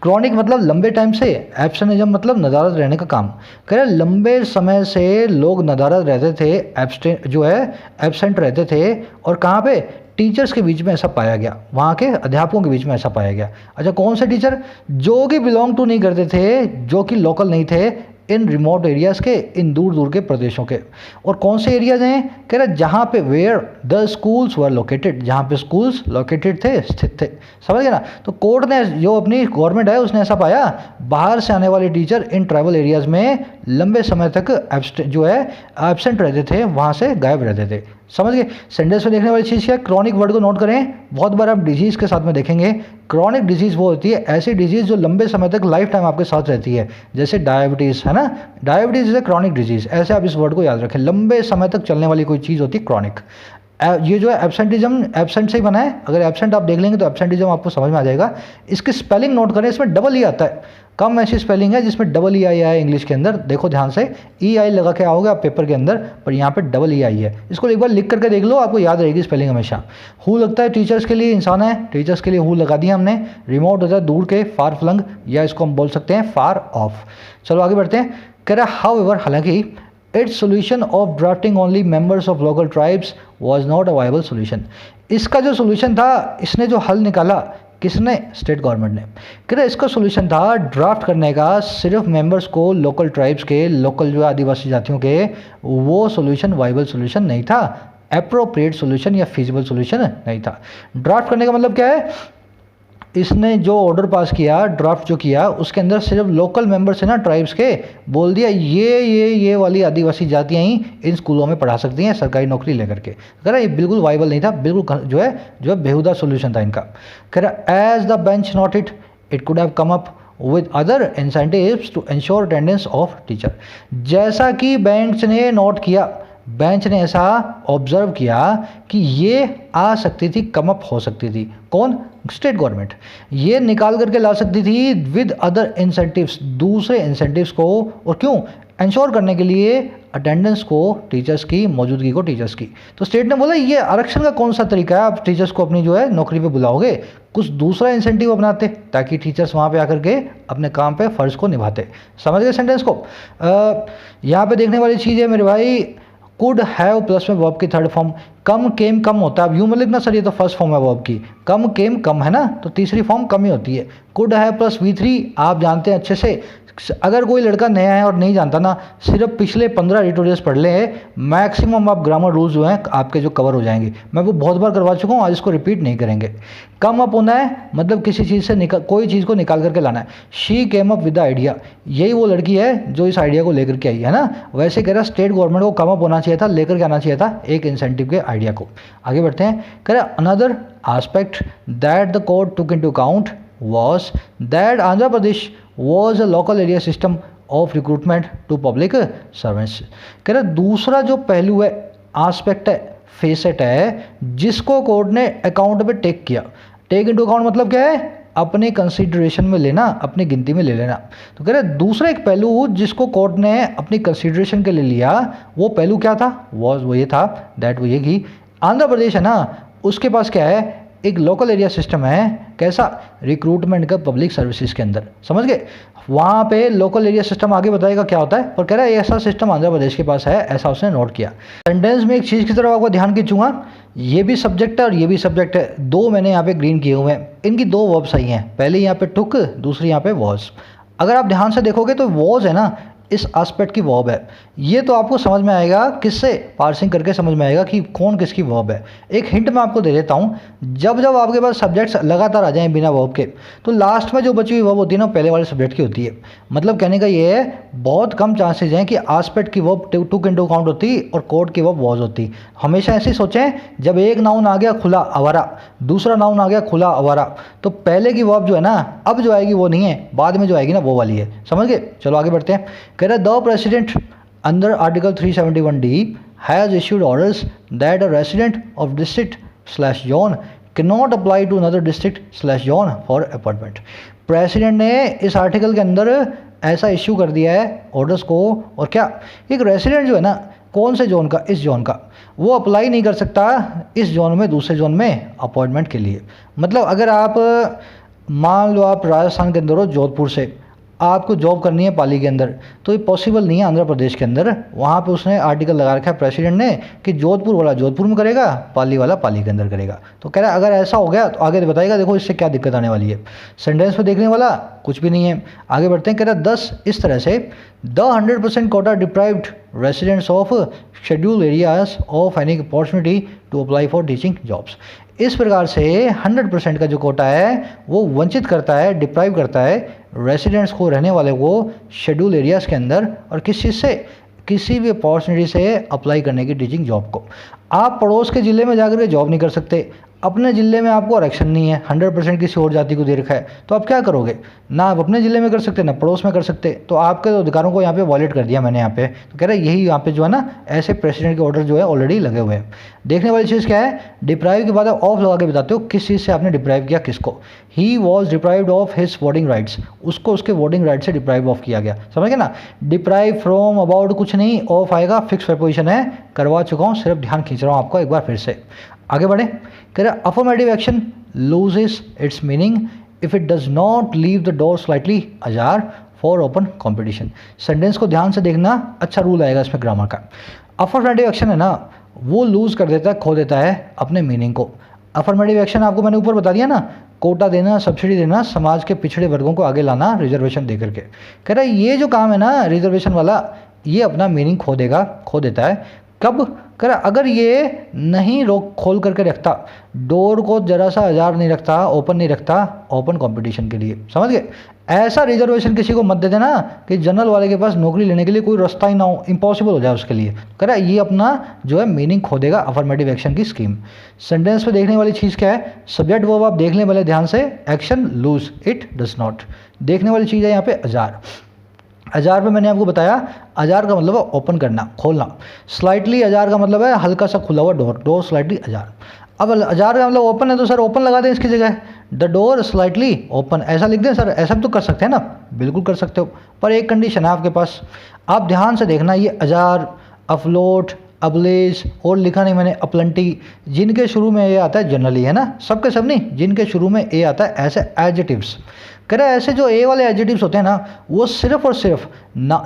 Speaker 1: क्रॉनिक मतलब लंबे टाइम से, एब्सेंटिज्म मतलब नदारद रहने का काम। कह रहे लंबे समय से लोग नदारद रहते थे, एब्सेंट रहते थे, और कहाँ पे? टीचर्स के बीच में ऐसा पाया गया, वहाँ के अध्यापकों के बीच में ऐसा पाया गया। अच्छा, कौन से टीचर? जो कि बिलोंग टू नहीं करते थे, जो कि लोकल नहीं थे, इन रिमोट एरियाज़ के, इन दूर दूर के प्रदेशों के। और कौन से एरियाज हैं? कह रहे जहाँ पे where the schools were located, जहाँ पे स्कूल्स लोकेटेड थे, स्थित थे, समझ गए ना। तो कोर्ट ने, जो अपनी गवर्नमेंट है, उसने ऐसा पाया बाहर से आने वाले टीचर इन ट्राइबल एरियाज़ में लंबे समय तक एब्सेंट रहते थे, वहाँ से गायब रहते थे, समझ गए। सेंटेंस में देखने वाली चीज़ क्या है? क्रॉनिक वर्ड को नोट करें, बहुत बार आप डिजीज़ के साथ में देखेंगे। क्रॉनिक डिजीज़ वो होती है ऐसी डिजीज़ जो लंबे समय तक, लाइफ टाइम आपके साथ रहती है, जैसे डायबिटीज़, है ना। Diabetes is a chronic disease, ऐसे आप इस वर्ड को याद रखें, लंबे समय तक चलने वाली कोई चीज़ होती है क्रॉनिक। ये जो है एब्सेंटिज्म, एब्सेंट से ही बना है, अगर एब्सेंट आप देख लेंगे तो एब्सेंटिज्म आपको समझ में आ जाएगा। इसकी स्पेलिंग नोट करें, इसमें डबल ई आता है, कम ऐसी स्पेलिंग है जिसमें डबल ई आई है इंग्लिश के अंदर, देखो ध्यान से, ई आई लगा के आओगे आप पेपर के अंदर, पर यहाँ पे डबल ई आई है। इसको एक बार लिख करके देख लो, आपको याद रहेगी स्पेलिंग हमेशा। हु लगता है टीचर्स के लिए, इंसान है, टीचर्स के लिए हु लगा दिया हमने। रिमोट होता है दूर के, फार फ्लंग, या इसको हम बोल सकते हैं फार ऑफ। चलो आगे बढ़ते हैं। कह रहा हाउएवर, हालांकि its solution of drafting only members of local tribes was not a viable solution. इसका जो सोल्यूशन था, इसने जो हल निकाला, किसने? स्टेट गवर्नमेंट ने। कह रहे इसका सोल्यूशन था ड्राफ्ट करने का सिर्फ मेंबर्स को लोकल ट्राइब्स के, लोकल जो आदिवासी जातियों के, वो सोल्यूशन वायबल सोल्यूशन नहीं था, एप्रोप्रिएट सोल्यूशन या फिजिबल सोल्यूशन नहीं था। ड्राफ्ट करने का मतलब क्या है? इसने जो ऑर्डर पास किया, ड्राफ्ट जो किया, उसके अंदर सिर्फ लोकल मेंबर्स है ना ट्राइब्स के, बोल दिया ये वाली आदिवासी जातियाँ ही इन स्कूलों में पढ़ा सकती हैं सरकारी नौकरी लेकर के। कह रहा ये बिल्कुल वाइबल नहीं था, बिल्कुल जो है बेहुदा सोल्यूशन था इनका। कह रहा as the bench note it could have come up with other incentives to ensure attendance of teacher। जैसा कि बेंच ने नोट किया, बेंच ने ऐसा ऑब्जर्व किया कि ये आ सकती थी, कम अप हो सकती थी, कौन? State government. ये निकाल करके ला सकती थी विद अदर इंसेंटिव्स, दूसरे इंसेंटिव्स को, और क्यों? इंश्योर करने के लिए अटेंडेंस को, टीचर्स की मौजूदगी को, टीचर्स की। तो स्टेट ने बोला ये आरक्षण का कौन सा तरीका है, आप टीचर्स को अपनी जो है नौकरी पे बुलाओगे, कुछ दूसरा इंसेंटिव अपनाते ताकि टीचर्स वहाँ पे आकर के अपने काम पे फ़र्ज को निभाते। समझ गए सेंटेंस को? यहाँ पे देखने वाली चीज़ है मेरे भाई, कुड हैव प्लस में वर्ब की थर्ड फॉर्म, कम केम कम होता है। अब यूँ मतलब ना सर ये तो फर्स्ट फॉर्म है वर्ब की, कम केम कम है ना, तो तीसरी फॉर्म कम ही होती है। कुड हैव प्लस V3 आप जानते हैं अच्छे से। अगर कोई लड़का नया है और नहीं जानता ना, सिर्फ पिछले 15 एडिटोरियल्स पढ़ ले, मैक्सिमम आप ग्रामर रूल्स जो हैं आपके जो कवर हो जाएंगे। मैं वो बहुत बार करवा चुका हूँ, आज इसको रिपीट नहीं करेंगे। कम अप होना है मतलब किसी चीज़ से कोई चीज़ को निकाल करके लाना है। She came up with the idea, यही वो लड़की है जो इस आइडिया को लेकर के आई है ना। वैसे कह रहा स्टेट गवर्नमेंट को कम अप होना चाहिए था, लेकर के आना चाहिए था एक इंसेंटिव के आइडिया को। आगे बढ़ते हैं। कह रहा another aspect that the court took into account was that Andhra Pradesh was a local area system of recruitment to public servants। कह रहा दूसरा जो पहलू है, आस्पेक्ट है, फेसेट है, जिसको कोर्ट ने अकाउंट में टेक किया। टेक इनटू अकाउंट मतलब क्या है? अपने कंसीडरेशन में लेना, अपनी गिनती में ले लेना। तो कह रहे दूसरा एक पहलू जिसको कोर्ट ने अपनी कंसीडरेशन के लिए लिया, वो पहलू क्या था? वो ये था दैट वो ये कि आंध्र प्रदेश है ना, उसके पास क्या है? एक लोकल एरिया सिस्टम है, कैसा, रिक्रूटमेंट का पब्लिक सर्विसेज के अंदर, समझ गए। वहाँ पे लोकल एरिया सिस्टम आगे बताएगा क्या होता है, पर कह रहा है ऐसा सिस्टम आंध्र प्रदेश के पास है, ऐसा उसने नोट किया। सेंटेंस में एक चीज़ की तरफ आपको ध्यान खींचूंगा, ये भी सब्जेक्ट है और ये भी सब्जेक्ट है, दो मैंने यहाँ पे ग्रीन किए हुए हैं, इनकी दो वर्ब्स आई हैं, पहले यहाँ पे टुक, दूसरी यहाँ पे वॉज। अगर आप ध्यान से देखोगे तो वॉज है ना, इस एस्पेक्ट की वर्ब है, ये तो आपको समझ में आएगा, किससे पार्सिंग करके समझ में आएगा कि कौन किसकी वर्ब है। एक हिंट मैं आपको दे देता हूँ, जब जब आपके पास सब्जेक्ट्स लगातार आ जाएं बिना वर्ब के, तो लास्ट में जो बची हुई वर्ब होती है ना, पहले वाले सब्जेक्ट की होती है। मतलब कहने का ये है, बहुत कम चांसेज हैं कि एस्पेक्ट की वर्ब टुक इनटू काउंट होती और कोड की वर्ब वॉज होती। हमेशा ऐसे सोचें, जब एक नाउन आ गया खुला आवारा, दूसरा नाउन आ गया खुला आवारा, तो पहले की वर्ब जो है ना, अब जो आएगी वो नहीं है, बाद में जो आएगी ना वो वाली है, समझ गए। चलो आगे बढ़ते हैं। कह रहा है the president under article 371D has issued orders that a resident of district slash zone can not apply to another district slash zone for appointment. President ने इस आर्टिकल के अंदर ऐसा इश्यू कर दिया है ऑर्डर्स को, और क्या, एक रेसिडेंट जो है ना, कौन से जोन का, इस जोन का, वो अप्लाई नहीं कर सकता इस जोन में दूसरे जोन में अपॉइंटमेंट के लिए। मतलब अगर आप मान लो आप राजस्थान के अंदर हो, जोधपुर से आपको जॉब करनी है पाली के अंदर, तो ये पॉसिबल नहीं है आंध्र प्रदेश के अंदर। वहाँ पे उसने आर्टिकल लगा रखा है प्रेसिडेंट ने कि जोधपुर वाला जोधपुर में करेगा, पाली वाला पाली के अंदर करेगा। तो कह रहा है अगर ऐसा हो गया तो आगे बताएगा, देखो इससे क्या दिक्कत आने वाली है। सेंटेंस में देखने वाला कुछ भी नहीं है, आगे बढ़ते हैं। कह रहा है 10 इस तरह से the 100% quota deprived residents of schedule areas of any opportunity to apply for teaching jobs. इस प्रकार से 100% का जो कोटा है वो वंचित करता है, डिप्राइव करता है रेसिडेंट्स को, रहने वाले को शेड्यूल एरियाज़ के अंदर, और किस चीज़ से, किसी भी अपॉर्चुनिटी से अप्लाई करने की टीचिंग जॉब को। आप पड़ोस के ज़िले में जाकर के जॉब नहीं कर सकते, अपने ज़िले में आपको आरक्षण नहीं है, 100% किसी और जाति को दे रखा है, तो आप क्या करोगे, ना आप अपने ज़िले में कर सकते ना पड़ोस में कर सकते, तो आपके अधिकारों को यहाँ पे वॉलेट कर दिया मैंने यहाँ पे। तो कह रहा है यही यहाँ पे जो है ना, ऐसे प्रेसिडेंट के ऑर्डर जो है ऑलरेडी लगे हुए हैं। देखने वाली चीज़ क्या है, डिप्राइव के बाद आप ऑफ लगा के बताते हो किस चीज़ से आपने डिप्राइव किया, किसको। He was deprived of his voting rights, उसको उसके वोटिंग राइट से डिप्राइव ऑफ किया गया, समझ गए ना। डिप्राइव फ्रॉम अबाउट कुछ नहीं, ऑफ आएगा, फिक्स प्रीपोजिशन है, करवा चुका हूँ, सिर्फ ध्यान खींच रहा हूँ आपको एक बार फिर से। आगे बढ़े। कह रहा affirmative action loses its meaning if it does not leave the door slightly ajar for open competition. Sentence को ध्यान से देखना, अच्छा रूल आएगा इसमें ग्रामर का। अफर्मेटिव एक्शन है ना, वो लूज कर देता है, खो देता है अपने मीनिंग को। अफर्मेटिव एक्शन आपको मैंने ऊपर बता दिया ना, कोटा देना, सब्सिडी देना, समाज के पिछड़े वर्गों को आगे लाना रिजर्वेशन दे करके। कह रहा है ये जो काम है ना रिजर्वेशन वाला, ये अपना मीनिंग खो देगा, खो देता है। कब, कह रहा अगर ये नहीं रोक खोल करके रखता, डोर को जरा सा हजार नहीं रखता, ओपन नहीं रखता ओपन कंपटीशन के लिए, समझ गए। ऐसा रिजर्वेशन किसी को मत दे देना कि जनरल वाले के पास नौकरी लेने के लिए कोई रास्ता ही ना हो, इम्पॉसिबल हो जाए उसके लिए। कह रहा ये अपना जो है मीनिंग खो देगा अफर्मेटिव एक्शन की स्कीम। सेंटेंस में देखने वाली चीज़ क्या है, सब्जेक्ट वर्ब आप देख लें भले ध्यान से, action lose, it does not. देखने वाली चीज़ है यहाँ पे अजार। अजार पे मैंने आपको बताया, अजार का मतलब है ओपन करना, खोलना। स्लाइटली अजार का मतलब है हल्का सा खुला हुआ डोर, डोर स्लाइटली अजार। अब अजार का मतलब ओपन है, तो सर ओपन लगा दें इसकी जगह, द डोर स्लाइटली ओपन, ऐसा लिख दें सर, ऐसा भी तो कर सकते हैं ना, बिल्कुल कर सकते हो, पर एक कंडीशन है आपके पास। आप ध्यान से देखना, ये अजार, अफलोट, अबलेज, और लिखा नहीं मैंने अपलंटी, जिनके शुरू में ये आता है जनरली, है ना, सबके सब नहीं, जिनके शुरू में ए आता है ऐसे एडजेटिव्स। कह रहा है ऐसे जो ए वाले एडजेटिव्स होते हैं ना, वो सिर्फ और सिर्फ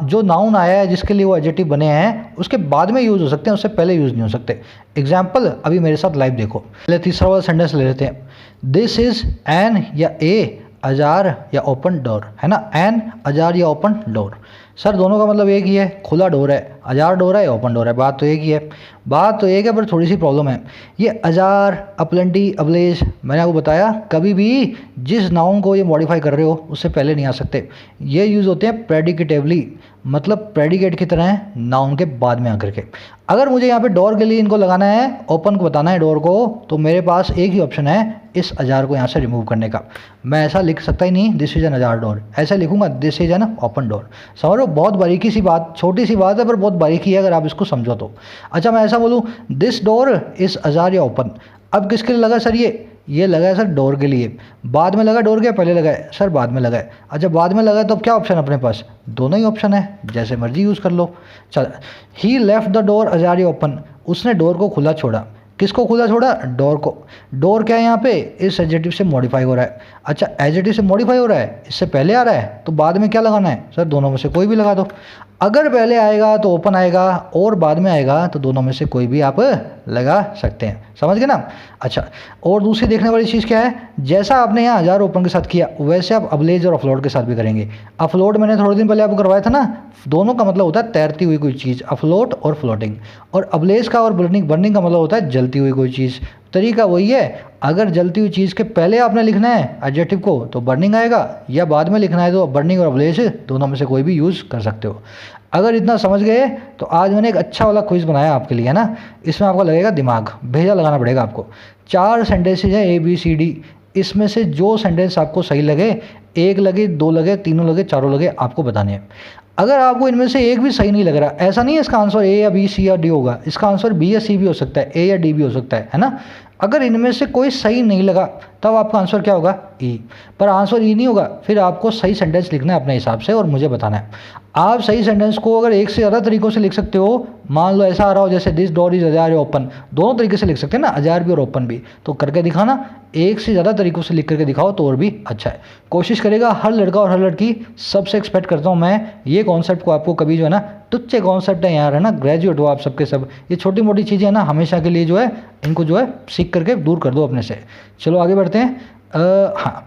Speaker 1: जो नाउन आया है जिसके लिए वो एडजेटिव बने हैं उसके बाद में यूज़ हो सकते हैं, उससे पहले यूज़ नहीं हो सकते। एग्जाम्पल अभी मेरे साथ लाइव देखो। पहले तीसरा वाला सेंटेंस ले लेते हैं, दिस इज एन या ए अजार या ओपन डोर, है ना, एन अजार या ओपन डोर। सर दोनों का मतलब एक ही है, खुला डोर है, अजार डोर है या ओपन डोर है, बात तो एक ही है, बात तो एक है, पर थोड़ी सी प्रॉब्लम है। ये अजार, अपलंटी, अबलेज, मैंने आपको बताया कभी भी जिस नाउन को ये मॉडिफाई कर रहे हो उससे पहले नहीं आ सकते। ये यूज़ होते हैं प्रेडिकेटिवली, मतलब प्रेडिकेट की तरह नाउन के बाद में आकर के। अगर मुझे यहाँ पे डोर के लिए इनको लगाना है, ओपन को बताना है डोर को, तो मेरे पास एक ही ऑप्शन है इस अजार को यहाँ से रिमूव करने का। मैं ऐसा लिख सकता ही नहीं this is an Ajar door, ऐसा लिखूंगा this is an open door. समझ लो, बहुत बारीकी सी बात, छोटी सी बात है पर बहुत बारीकी है अगर आप इसको समझो तो। अच्छा मैं ऐसा बोलूँ दिस डोर इस अजार या ओपन, अब किसके लिए लगा सर ये लगा है सर डोर के लिए, बाद में लगा डोर के पहले लगा है सर बाद में लगा है। अच्छा बाद में लगा है तो अब क्या ऑप्शन अपने पास, दोनों ही ऑप्शन है, जैसे मर्जी यूज़ कर लो। चल, ही लेफ्ट द डोर अजार या ओपन, उसने डोर को खुला छोड़ा, किसको खुला छोड़ा? डोर को। डोर क्या है यहाँ पे? इस एडजेक्टिव से मॉडिफाई हो रहा है। अच्छा, एडजेक्टिव से मॉडिफाई हो रहा है, इससे पहले आ रहा है, तो बाद में क्या लगाना है? सर दोनों में से कोई भी लगा दो। अगर पहले आएगा तो ओपन आएगा, और बाद में आएगा तो दोनों में से कोई भी आप लगा सकते हैं। समझ गए ना? अच्छा, और दूसरी देखने वाली चीज़ क्या है, जैसा आपने यहाँ 1000 ओपन के साथ किया वैसे आप अबलेज और अपलोड के साथ भी करेंगे। अपलोड मैंने थोड़े दिन पहले आपको करवाया था ना, दोनों का मतलब होता है तैरती हुई कोई चीज़, अफलोट और फ्लोटिंग। और अबलेज का और बर्निंग, बर्निंग का मतलब होता है जलती हुई कोई चीज़। तरीका वही है, अगर जलती हुई चीज़ के पहले आपने लिखना है एडजेक्टिव को तो बर्निंग आएगा, या बाद में लिखना है तो बर्निंग और अबलेज दोनों में से कोई भी यूज़ कर सकते हो। अगर इतना समझ गए तो आज मैंने एक अच्छा वाला क्विज बनाया आपके लिए, है ना। इसमें आपको लगेगा दिमाग, भेजा लगाना पड़ेगा आपको। 4 सेंटेंसेज है ABCD, इसमें से जो सेंटेंस आपको सही लगे, 1 लगे, 2 लगे, तीनों लगे, चारों लगे, आपको बताने हैं। अगर आपको इनमें से एक भी सही नहीं लग रहा, ऐसा नहीं है इसका आंसर A या B, C या D होगा, इसका आंसर B या C भी हो सकता है, A या D भी हो सकता है ना। अगर इनमें से कोई सही नहीं लगा तब आपका आंसर क्या होगा? E। पर आंसर E नहीं होगा, फिर आपको सही सेंटेंस लिखना है अपने हिसाब से और मुझे बताना है। आप सही सेंटेंस को अगर एक से ज़्यादा तरीक़ों से लिख सकते हो, मान लो ऐसा आ रहा हो जैसे this door is Ajar open, दोनों तरीके से लिख सकते हैं ना, अजार भी और ओपन भी, तो करके दिखाना। एक से ज़्यादा तरीक़ों से लिख करके दिखाओ तो और भी अच्छा है। कोशिश करेगा हर लड़का और हर लड़की, सबसे एक्सपेक्ट करता हूँ मैं ये कॉन्सेप्ट को आपको कभी जो है ना, तुच्छे कॉन्सेप्ट है यार, है ना, ग्रेजुएट हो आप सबके सब, ये छोटी मोटी चीज़ें है ना, हमेशा के लिए जो है इनको जो है सीख करके दूर कर दो अपने से। चलो आगे बढ़ते हैं। हाँ,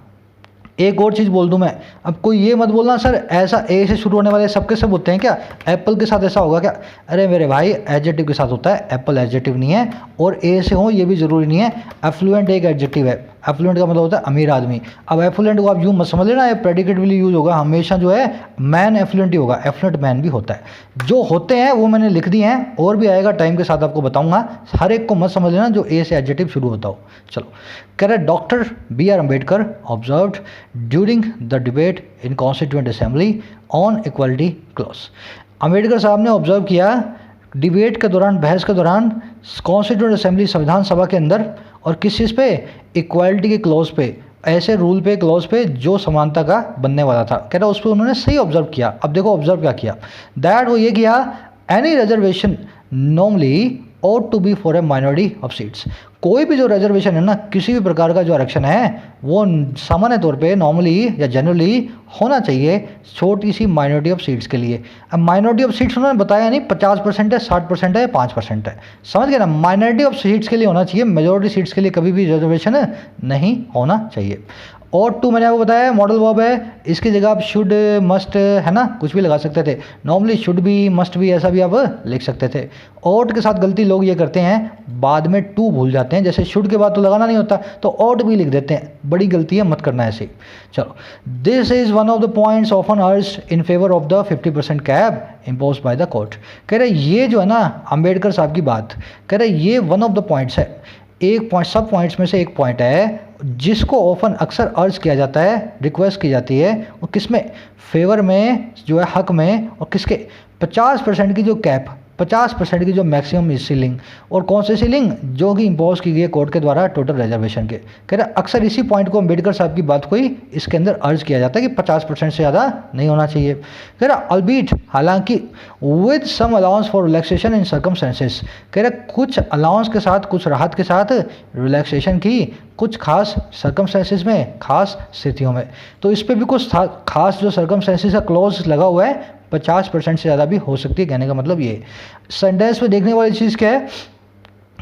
Speaker 1: एक और चीज़ बोल दूं मैं, अब कोई ये मत बोलना सर ऐसा ए से शुरू होने वाले सबके सब होते हैं क्या, एप्पल के साथ ऐसा होगा क्या? अरे मेरे भाई, एडजेक्टिव के साथ होता है, एप्पल एडजेक्टिव नहीं है, और ए से हो ये भी ज़रूरी नहीं है। एफ्लुएंट एक एडजेक्टिव है, एफ्लुएंट का मतलब होता है अमीर आदमी। अब एफ्लुएंट को आप यूँ मत समझ लेना, ये प्रेडिकेटिवली यूज होगा हमेशा, जो है मैन एफ्लुएंट ही होगा, एफ्लुएंट मैन भी होता है। जो होते हैं वो मैंने लिख दिए हैं, और भी आएगा टाइम के साथ आपको बताऊंगा, हर एक को मत समझ लेना जो ए से एडजेक्टिव शुरू होता हो। चलो, कह रहे doctor B.R. Ambedkar observed during the debate in constituent assembly on equality clause. Ambedkar साहब ने ऑब्जर्व किया डिबेट के दौरान, बहस के दौरान कॉन्स्टिट्यूएंट असेंबली, संविधान सभा के अंदर, और किस चीज़ पे? इक्वालिटी के क्लॉज पे, ऐसे रूल पे, क्लॉज पे जो समानता का बनने वाला था। कह रहा उस पर उन्होंने सही ऑब्जर्व किया। अब देखो ऑब्जर्व क्या किया, दैट वो ये किया, any reservation normally ought to be for a minority of seats। कोई भी जो रिजर्वेशन है ना, किसी भी प्रकार का जो आरक्षण है, वो सामान्य तौर पे नॉर्मली या जनरली होना चाहिए छोटी सी माइनॉरिटी ऑफ सीट्स के लिए। अब माइनॉरिटी ऑफ सीट्स उन्होंने बताया नहीं 50% है, 60% है, 5% है, समझ गए ना। माइनॉरिटी ऑफ सीट्स के लिए होना चाहिए, मेजॉरिटी सीट्स के लिए कभी भी रिजर्वेशन नहीं होना चाहिए। और टू मैंने आपको बताया मॉडल वर्ब है, इसकी जगह आप शुड, मस्ट, है ना, कुछ भी लगा सकते थे। नॉर्मली शुड भी, मस्ट भी, ऐसा भी आप लिख सकते थे। ought के साथ गलती लोग ये करते हैं, बाद में टू भूल जाते हैं, जैसे शुड के बाद तो लगाना नहीं होता तो ought भी लिख देते हैं, बड़ी गलती है, मत करना ऐसे। चलो, this is one of the points often urged in favour of the 50% cap imposed by the court. कह रहे ये जो है ना अम्बेडकर साहब की बात, कह रहे ये वन ऑफ द पॉइंट्स है, एक पॉइंट, सब पॉइंट्स में से एक पॉइंट है जिसको ऑफन अक्सर अर्ज किया जाता है, रिक्वेस्ट की जाती है, और किस में? फेवर में, जो है हक में, और किसके? 50% की जो कैप, 50% की जो मैक्सिमम सीलिंग, और कौन सी सीलिंग? जो कि इम्पोज की गई है कोर्ट के द्वारा टोटल रिजर्वेशन के। कह रहे अक्सर इसी पॉइंट को अम्बेडकर साहब की बात को ही इसके अंदर अर्ज किया जाता है कि 50% से ज़्यादा नहीं होना चाहिए। कह रहा अल्बीट, हालांकि, with some allowance for relaxation in circumstances, कह रहे कुछ अलाउंस के साथ, कुछ राहत के साथ रिलैक्सेशन की कुछ खास सर्कमस्टेंसेस में, खास स्थितियों में। तो इस पर भी कुछ खास जो सर्कमस्टेंसेस का क्लॉज लगा हुआ है, 50% से ज़्यादा भी हो सकती है, कहने का मतलब ये। सेंटेंस में देखने वाली चीज़ क्या है,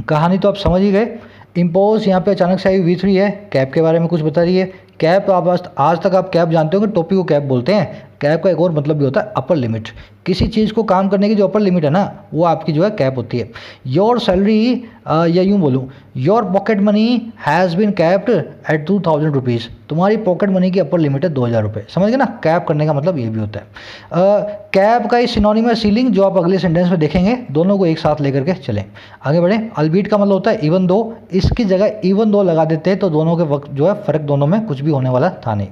Speaker 1: कहानी तो आप समझ ही गए। इम्पोज यहाँ पे अचानक से आई V3 है, कैप के बारे में कुछ बता रही है। कैप, आप आज तक आप कैप जानते हो कि टोपी को कैप बोलते हैं। कैप का एक और मतलब भी होता है अपर लिमिट, किसी चीज़ को काम करने की जो अपर लिमिट है ना, वो आपकी जो है कैप होती है। योर सैलरी, या यूँ बोलूँ, your pocket money has been capped at 2000 rupees, तुम्हारी पॉकेट मनी की अपर लिमिट है 2000 रुपये। समझ गए ना, कैप करने का मतलब ये भी होता है। कैप का ही सिनोनिम है सीलिंग, जो आप अगले सेंटेंस में देखेंगे, दोनों को एक साथ लेकर के चलें, आगे बढ़ें। अल्बीट का मतलब होता है इवन दो, इसकी जगह इवन दो लगा देते हैं तो दोनों के वक्त जो है फ़र्क, दोनों में कुछ भी होने वाला था नहीं।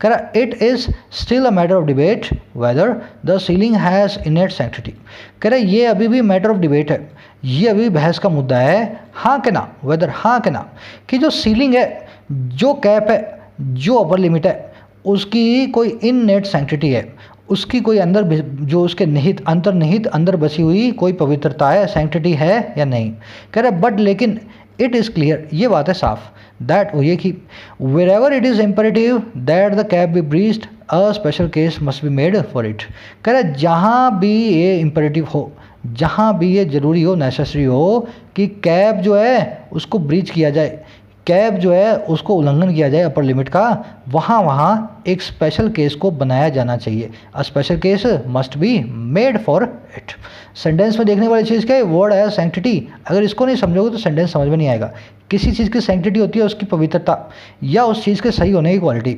Speaker 1: कह रहा it is still a matter of debate whether the ceiling has इनेट sanctity. कह रहा ये अभी भी मैटर ऑफ डिबेट है, ये अभी बहस का मुद्दा है, हाँ के ना, वेदर, हाँ के ना, कि जो सीलिंग है, जो कैप है, जो अपर लिमिट है, उसकी कोई इननेट सैंक्टिटी है, उसकी कोई अंदर जो उसके निहित अंतर्निहित अंदर बसी हुई कोई पवित्रता है, सैंक्टिटी है या नहीं। कह रहे बट लेकिन इट इज़ क्लियर, ये बात है साफ, दैट वो ये कि wherever it is imperative that the cap be breached a special case must be made for it. कह रहे जहाँ भी ये इम्परेटिव हो, जहाँ भी ये ज़रूरी हो, नेसेसरी हो कि कैप जो है उसको ब्रीच किया जाए, कैप जो है उसको उल्लंघन किया जाए अपर लिमिट का, वहाँ एक स्पेशल केस को बनाया जाना चाहिए। अ special case must be made for it. Sentence में देखने वाली चीज़ क्या है, वर्ड है सैंक्टिटी। अगर इसको नहीं समझोगे तो सेंटेंस समझ में नहीं आएगा। किसी चीज़ की सैंक्टिटी होती है उसकी पवित्रता या उस चीज़ के सही होने की क्वालिटी।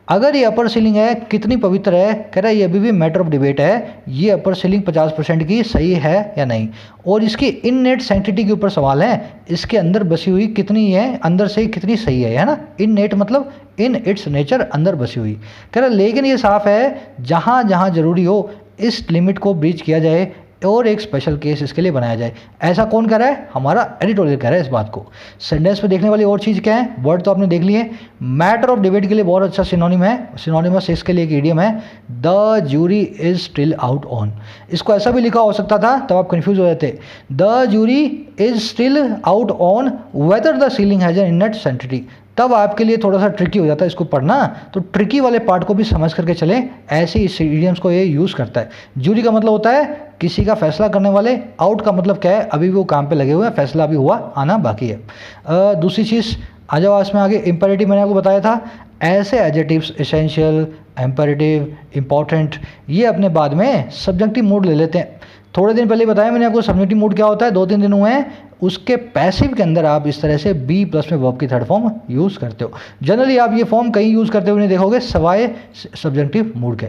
Speaker 1: अगर ये अपर सीलिंग है कितनी पवित्र है, कह रहा है ये अभी भी मैटर ऑफ डिबेट है, ये अपर सीलिंग 50% की सही है या नहीं। और इसकी इननेट सैंक्टिटी के ऊपर सवाल है, इसके अंदर बसी हुई कितनी है, अंदर से कितनी सही है ना। इननेट मतलब इन इट्स नेचर, अंदर बसी हुई। कह रहा लेकिन ये साफ है जहाँ जहाँ जरूरी हो इस लिमिट को ब्रीच किया जाए और एक स्पेशल केस इसके लिए बनाया जाए। ऐसा कौन कह रहा है, हमारा एडिटोरियल कह रहा है इस बात को। सेंटेंस में देखने वाली और चीज़ क्या है, वर्ड तो आपने देख लिए। मैटर ऑफ डिबेट के लिए बहुत अच्छा सिनोनिम है, सिनोनिमस इसके लिए एक इडियम है, the jury is still out on. इसको ऐसा भी लिखा हो सकता था, तब आप कंफ्यूज हो जाते, the jury is still out on whether the ceiling has an innate sanctity. तब आपके लिए थोड़ा सा ट्रिकी हो जाता है इसको पढ़ना, तो ट्रिकी वाले पार्ट को भी समझ करके चलें। ऐसे इस इडियम्स को ये यूज़ करता है। जूरी का मतलब होता है किसी का फैसला करने वाले, आउट का मतलब क्या है, अभी भी वो काम पे लगे हुए हैं, फैसला अभी हुआ आना बाकी है। दूसरी चीज़ आ जाओ इसमें आगे, इम्पेरेटिव मैंने आपको बताया था। ऐसे एडजेक्टिव्स एसेंशियल, इम्पेरेटिव, इंपॉर्टेंट, ये अपने बाद में सब्जेक्टिव मूड ले लेते हैं। थोड़े दिन पहले बताया मैंने आपको सब्जेक्टिव मूड क्या होता है, 2-3 दिन हुए हैं। उसके पैसिव के अंदर आप इस तरह से बी प्लस में वर्ब की थर्ड फॉर्म यूज़ करते हो। जनरली आप ये फॉर्म कहीं यूज़ करते हुए नहीं देखोगे सवाए सब्जेक्टिव मूड के।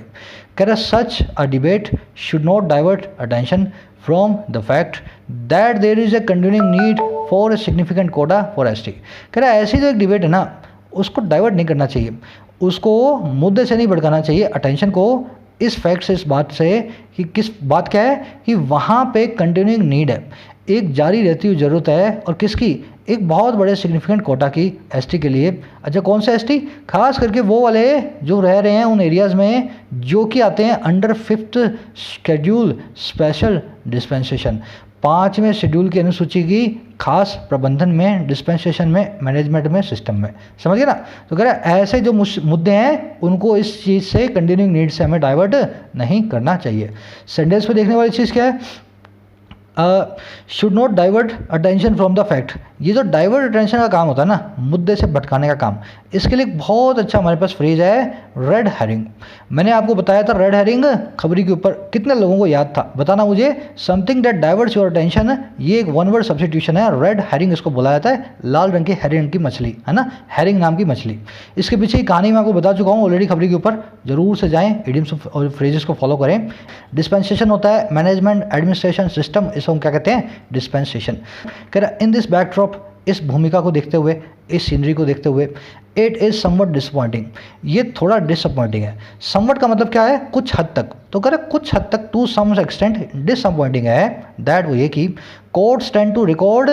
Speaker 1: कह रहा such a debate should not divert attention from the fact that there is a continuing need for a significant quota for ST. कह रहा ऐसी जो एक डिबेट है ना, उसको डाइवर्ट नहीं करना चाहिए, उसको मुद्दे से नहीं भटकाना चाहिए अटेंशन को इस फैक्ट से, इस बात से कि किस बात क्या है कि वहाँ पे कंटिन्यूइंग नीड है, एक जारी रहती हुई ज़रूरत है, और किसकी, एक बहुत बड़े सिग्निफिकेंट कोटा की एसटी के लिए। अच्छा कौन सा एसटी, खास करके वो वाले जो रह रहे हैं उन एरियाज़ में जो कि आते हैं under 5th schedule special dispensation, 5वें शेड्यूल की अनुसूची की खास प्रबंधन में, डिस्पेंसेशन में, मैनेजमेंट में, सिस्टम में। समझ गए ना। तो कह रहा है ऐसे जो मुद्दे हैं उनको इस चीज़ से, कंटिन्यूइंग नीड से हमें डाइवर्ट नहीं करना चाहिए। सेंटेंस पे देखने वाली चीज़ क्या है, should not divert attention from the fact. ये जो डाइवर्ट अटेंशन का काम होता है ना, मुद्दे से भटकाने का काम, इसके लिए बहुत अच्छा हमारे पास फ्रेज है रेड हेरिंग। मैंने आपको बताया था रेड हेरिंग खबरी के ऊपर, कितने लोगों को याद था बताना मुझे। Something that diverts your attention, ये एक 1 वर्ड सब्स्टिट्यूशन है, रेड हेरिंग इसको बोला जाता है, लाल रंग की हरे रंग की मछली है ना, हेरिंग नाम की मछली। इसके पीछे की कहानी मैं आपको बता चुका हूँ ऑलरेडी खबरी के ऊपर, जरूर से जाएँ, इडियम्स और फ्रेजेस को फॉलो करें। डिस्पेंसेशन होता है मैनेजमेंट, एडमिनिस्ट्रेशन, सिस्टम, इसको हम क्या कहते हैं, डिस्पेंसेशन। कह रहा इन दिस बैकड्रॉप, इस भूमिका को देखते हुए, इस सीनरी को देखते हुए, इट इज़ समवट डिसअपॉइंटिंग, ये थोड़ा डिसअपॉइंटिंग है। समवट का मतलब क्या है, कुछ हद तक, तो कह रहे कुछ हद तक, टू सम एक्सटेंट डिसअपॉइंटिंग है। दैट वो ये कि courts tend to record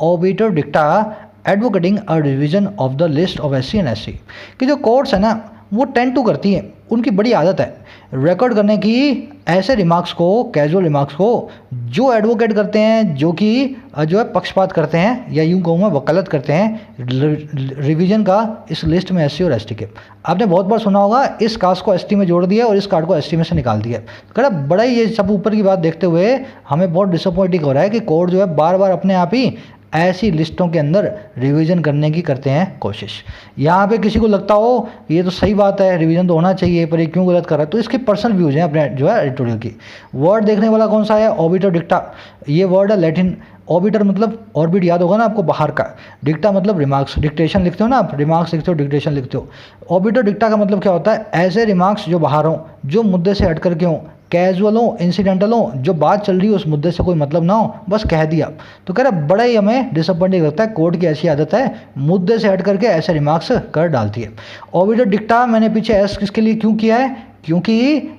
Speaker 1: obiter dicta advocating a revision of the list of SC and SC, कि जो कोर्ट्स है ना वो टेंड टू करती हैं, उनकी बड़ी आदत है रिकॉर्ड करने की ऐसे रिमार्क्स को, कैजुअल रिमार्क्स को जो एडवोकेट करते हैं, जो कि जो है पक्षपात करते हैं, या यूँ कहूँ मैं वकालत करते हैं रिवीजन का इस लिस्ट में SC और ST के। आपने बहुत बार सुना होगा इस कास्ट को ST में जोड़ दिया और इस कार्ड को ST में से निकाल दिया। कड़ा बड़ा ही ये सब ऊपर की बात देखते हुए हमें बहुत डिसअपॉइंटिंग हो रहा है कि कोर्ट जो है बार बार अपने आप ही ऐसी लिस्टों के अंदर रिवीजन करने की करते हैं कोशिश। यहाँ पे किसी को लगता हो ये तो सही बात है, रिवीजन तो होना चाहिए, पर ये क्यों गलत कर रहा है, तो इसके पर्सनल व्यूज हैं अपने जो है एडिटोरियल की। वर्ड देखने वाला कौन सा है, ऑबिटर डिक्टा। ये वर्ड है लैटिन, ऑबिटर मतलब ऑर्बिट याद होगा ना आपको, बाहर का, डिक्टा मतलब रिमार्क्स, डिक्टेशन लिखते हो ना आप, रिमार्क्स लिखते हो, डिक्टेशन लिखते हो। ऑबिटर डिक्टा का मतलब क्या होता है, ऐसे रिमार्क्स जो बाहर हों, जो मुद्दे से हट करके हों, कैजुअल हो, इंसिडेंटल हो, जो बात चल रही है उस मुद्दे से कोई मतलब ना हो, बस कह दिया। तो कह रहा बड़ा ही हमें डिसअपॉइंटिंग लगता है, कोर्ट की ऐसी आदत है मुद्दे से हट करके ऐसे रिमार्क्स कर डालती है। ऑबिटर डिक्टा मैंने पीछे एस किसके लिए क्यों किया है, क्योंकि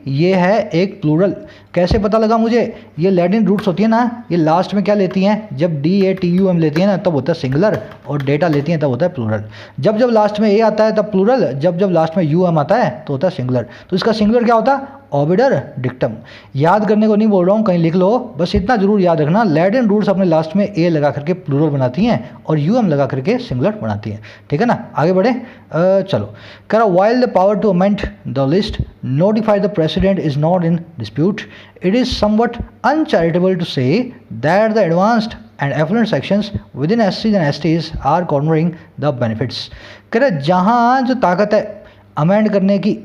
Speaker 1: ये है एक प्लूरल, कैसे पता लगा मुझे? ये लैटिन रूट्स होती है ना, ये लास्ट में क्या लेती हैं? जब DATUM लेती है ना तब होता है सिंगुलर, और डेटा लेती हैं तब होता है प्लूरल। जब जब लास्ट में A आता है तब प्लूरल, जब जब लास्ट में UM आता है तो होता है सिंगुलर। तो इसका सिंगुलर क्या होता है? ऑबिडर डिक्टम। याद करने को नहीं बोल रहा हूँ, कहीं लिख लो, बस इतना जरूर याद रखना, लैटिन रूट्स अपने लास्ट में A लगा करके प्लूरल बनाती हैं और UM लगा करके सिंगुलर बनाती हैं। ठीक है ना, आगे बढ़े। चलो, कह रहा while the power to amend the list notify the president is not in dispute, it is somewhat uncharitable to say that the advanced and affluent sections within SCs and STs are cornering the benefits। कह रहे जहाँ जो ताकत है अमेंड करने की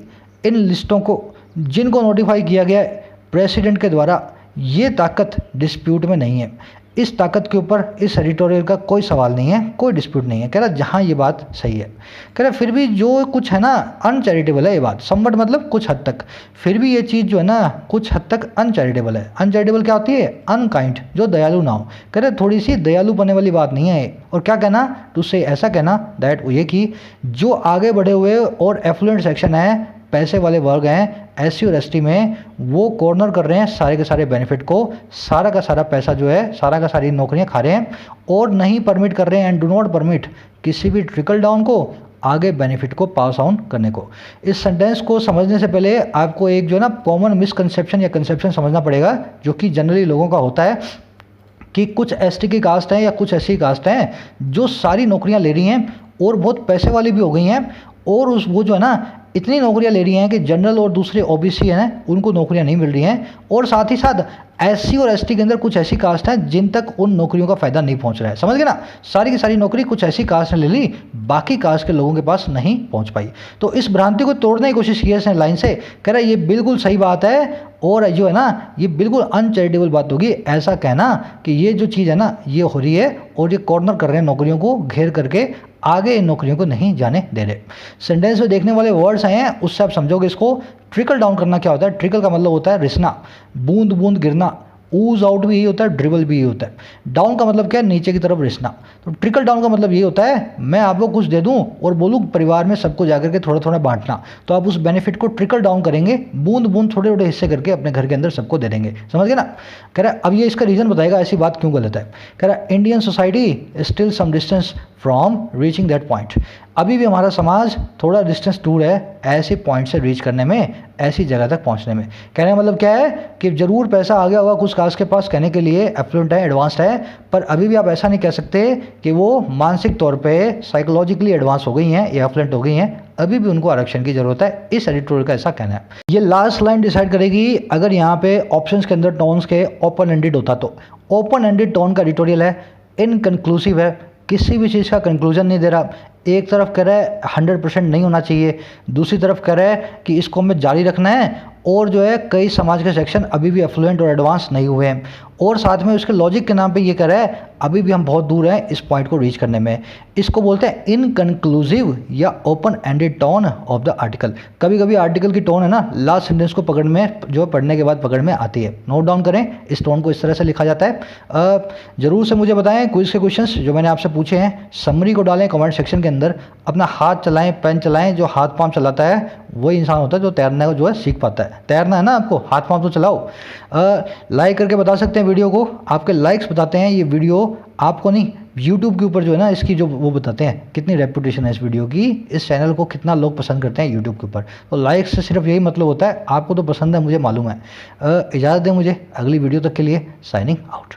Speaker 1: इन लिस्टों को, जिनको नोटिफाई किया गया है प्रेसिडेंट के द्वारा, ये ताकत डिस्प्यूट में नहीं है। इस ताकत के ऊपर इस एडिटोरियल का कोई सवाल नहीं है, कोई डिस्प्यूट नहीं है। कह रहा जहाँ ये बात सही है। कह रहा फिर भी जो कुछ है ना अनचैरिटेबल है ये बात, समवट मतलब कुछ हद तक, फिर भी ये चीज़ जो है ना कुछ हद तक अनचैरिटेबल है। अनचैरिटेबल क्या होती है? अनकाइंड, जो दयालु ना हो। कह रहे थोड़ी सी दयालु बनने वाली बात नहीं है। और क्या कहना? टू से ऐसा कहना दैट ये कि जो आगे बढ़े हुए और एफ्लुएंट सेक्शन है, पैसे वाले वर्ग हैं SC और ST में, वो कॉर्नर कर रहे हैं सारे के सारे बेनिफिट को, सारा का सारा पैसा जो है, सारा का सारी नौकरियां खा रहे हैं और नहीं परमिट कर रहे हैं, एंड डू नॉट परमिट किसी भी ट्रिकल डाउन को आगे बेनिफिट को पास ऑन करने को। इस सेंटेंस को समझने से पहले आपको एक जो है ना कॉमन मिसकंसेप्शन या कंसेप्शन समझना पड़ेगा, जो कि जनरली लोगों का होता है कि कुछ ST की कास्ट हैं या कुछ SC कास्ट हैं जो सारी नौकरियां ले रही हैं और बहुत पैसे वाली भी हो गई हैं, और वो जो है ना इतनी नौकरियां ले रही हैं कि जनरल और दूसरे OBC हैं उनको नौकरियां नहीं मिल रही हैं, और साथ ही साथ SC और ST के अंदर कुछ ऐसी कास्ट हैं जिन तक उन नौकरियों का फायदा नहीं पहुंच रहा है। समझ गए ना, सारी की सारी नौकरी कुछ ऐसी कास्ट ने ले ली, बाकी कास्ट के लोगों के पास नहीं पहुंच पाई। तो इस भ्रांति को तोड़ने की कोशिश की है इसने लाइन से। कह रहा है ये बिल्कुल सही बात है, और जो है ना ये बिल्कुल अनचैरिटेबल बात होगी ऐसा कहना कि ये जो चीज़ है ना ये हो रही है और ये कॉर्नर कर रहे हैं नौकरियों को घेर करके, आगे इन नौकरियों को नहीं जाने दे रहे। सेंटेंस में देखने वाले वर्ड्स हैं उससे आप समझोगे इसको। ट्रिकल डाउन करना क्या होता है? ट्रिकल का मतलब होता है रिसना, बूंद बूंद गिरना। ऊज आउट भी यही होता है, ड्रिबल भी यही होता है। डाउन का मतलब क्या है? नीचे की तरफ रिसना। तो ट्रिकल डाउन का मतलब ये होता है मैं आपको कुछ दे दूं और बोलूं परिवार में सबको जाकर के थोड़ा थोड़ा बांटना, तो आप उस बेनिफिट को ट्रिकल डाउन करेंगे, बूंद बूंद थोड़े थोड़े हिस्से करके अपने घर के अंदर सबको दे देंगे। समझ गए ना। कह रहा है अब ये इसका रीज़न बताएगा ऐसी बात क्यों गलत है। कह रहा है Indian society still some distance from reaching that point. अभी भी हमारा समाज थोड़ा डिस्टेंस दूर है ऐसे पॉइंट से रीच करने में, ऐसी जगह तक पहुंचने में। कहने का मतलब क्या है कि ज़रूर पैसा आ गया होगा कुछ कास्ट के पास कहने के लिए एफ्लुएंट है, एडवांस्ड है, पर अभी भी आप ऐसा नहीं कह सकते कि वो मानसिक तौर पे साइकोलॉजिकली एडवांस हो गई हैं या एफ्लुएंट हो गई हैं। अभी भी उनको आरक्षण की जरूरत है, इस एडिटोरियल का ऐसा कहना है। ये लास्ट लाइन डिसाइड करेगी अगर यहाँ पे ऑप्शंस के अंदर टोन्स के ओपन एंडेड होता तो। ओपन एंडेड टोन का एडिटोरियल है, इनकंक्लूसिव है, किसी भी चीज़ का कंक्लूजन नहीं दे रहा। एक तरफ कह रहा है 100% नहीं होना चाहिए, दूसरी तरफ कह रहा है कि इसको हमें जारी रखना है, और जो है कई समाज के सेक्शन अभी भी एफ्लुएंट और एडवांस नहीं हुए हैं, और साथ में उसके लॉजिक के नाम पे ये कह रहा है अभी भी हम बहुत दूर हैं इस पॉइंट को रीच करने में। इसको बोलते हैं इनकंक्लूसिव या open ended tone of the article. कभी कभी आर्टिकल की टोन है ना लास्ट सेंटेंस को पकड़ में, जो पढ़ने के बाद पकड़ में आती है। नोट डाउन करें, इस टोन को इस तरह से लिखा जाता है। जरूर से मुझे बताएं क्विज के क्वेश्चंस जो मैंने आपसे पूछे हैं, समरी को डालें कमेंट सेक्शन के अंदर। अपना हाथ चलाएं, पेन चलाएं, जो हाथ पांव चलाता है वही इंसान होता है जो तैरने को जो है सीख पाता है। तैरना है ना आपको, हाथ पांव तो चलाओ। लाइक करके बता सकते हैं वीडियो को, आपके लाइक्स बताते हैं ये वीडियो आपको नहीं, यूट्यूब के ऊपर जो है ना इसकी जो वो बताते हैं कितनी रेपुटेशन है इस वीडियो की, इस चैनल को कितना लोग पसंद करते हैं यूट्यूब के ऊपर। तो लाइक से सिर्फ यही मतलब होता है, आपको तो पसंद है मुझे मालूम है। इजाज़त दें मुझे, अगली वीडियो तक के लिए साइनिंग आउट।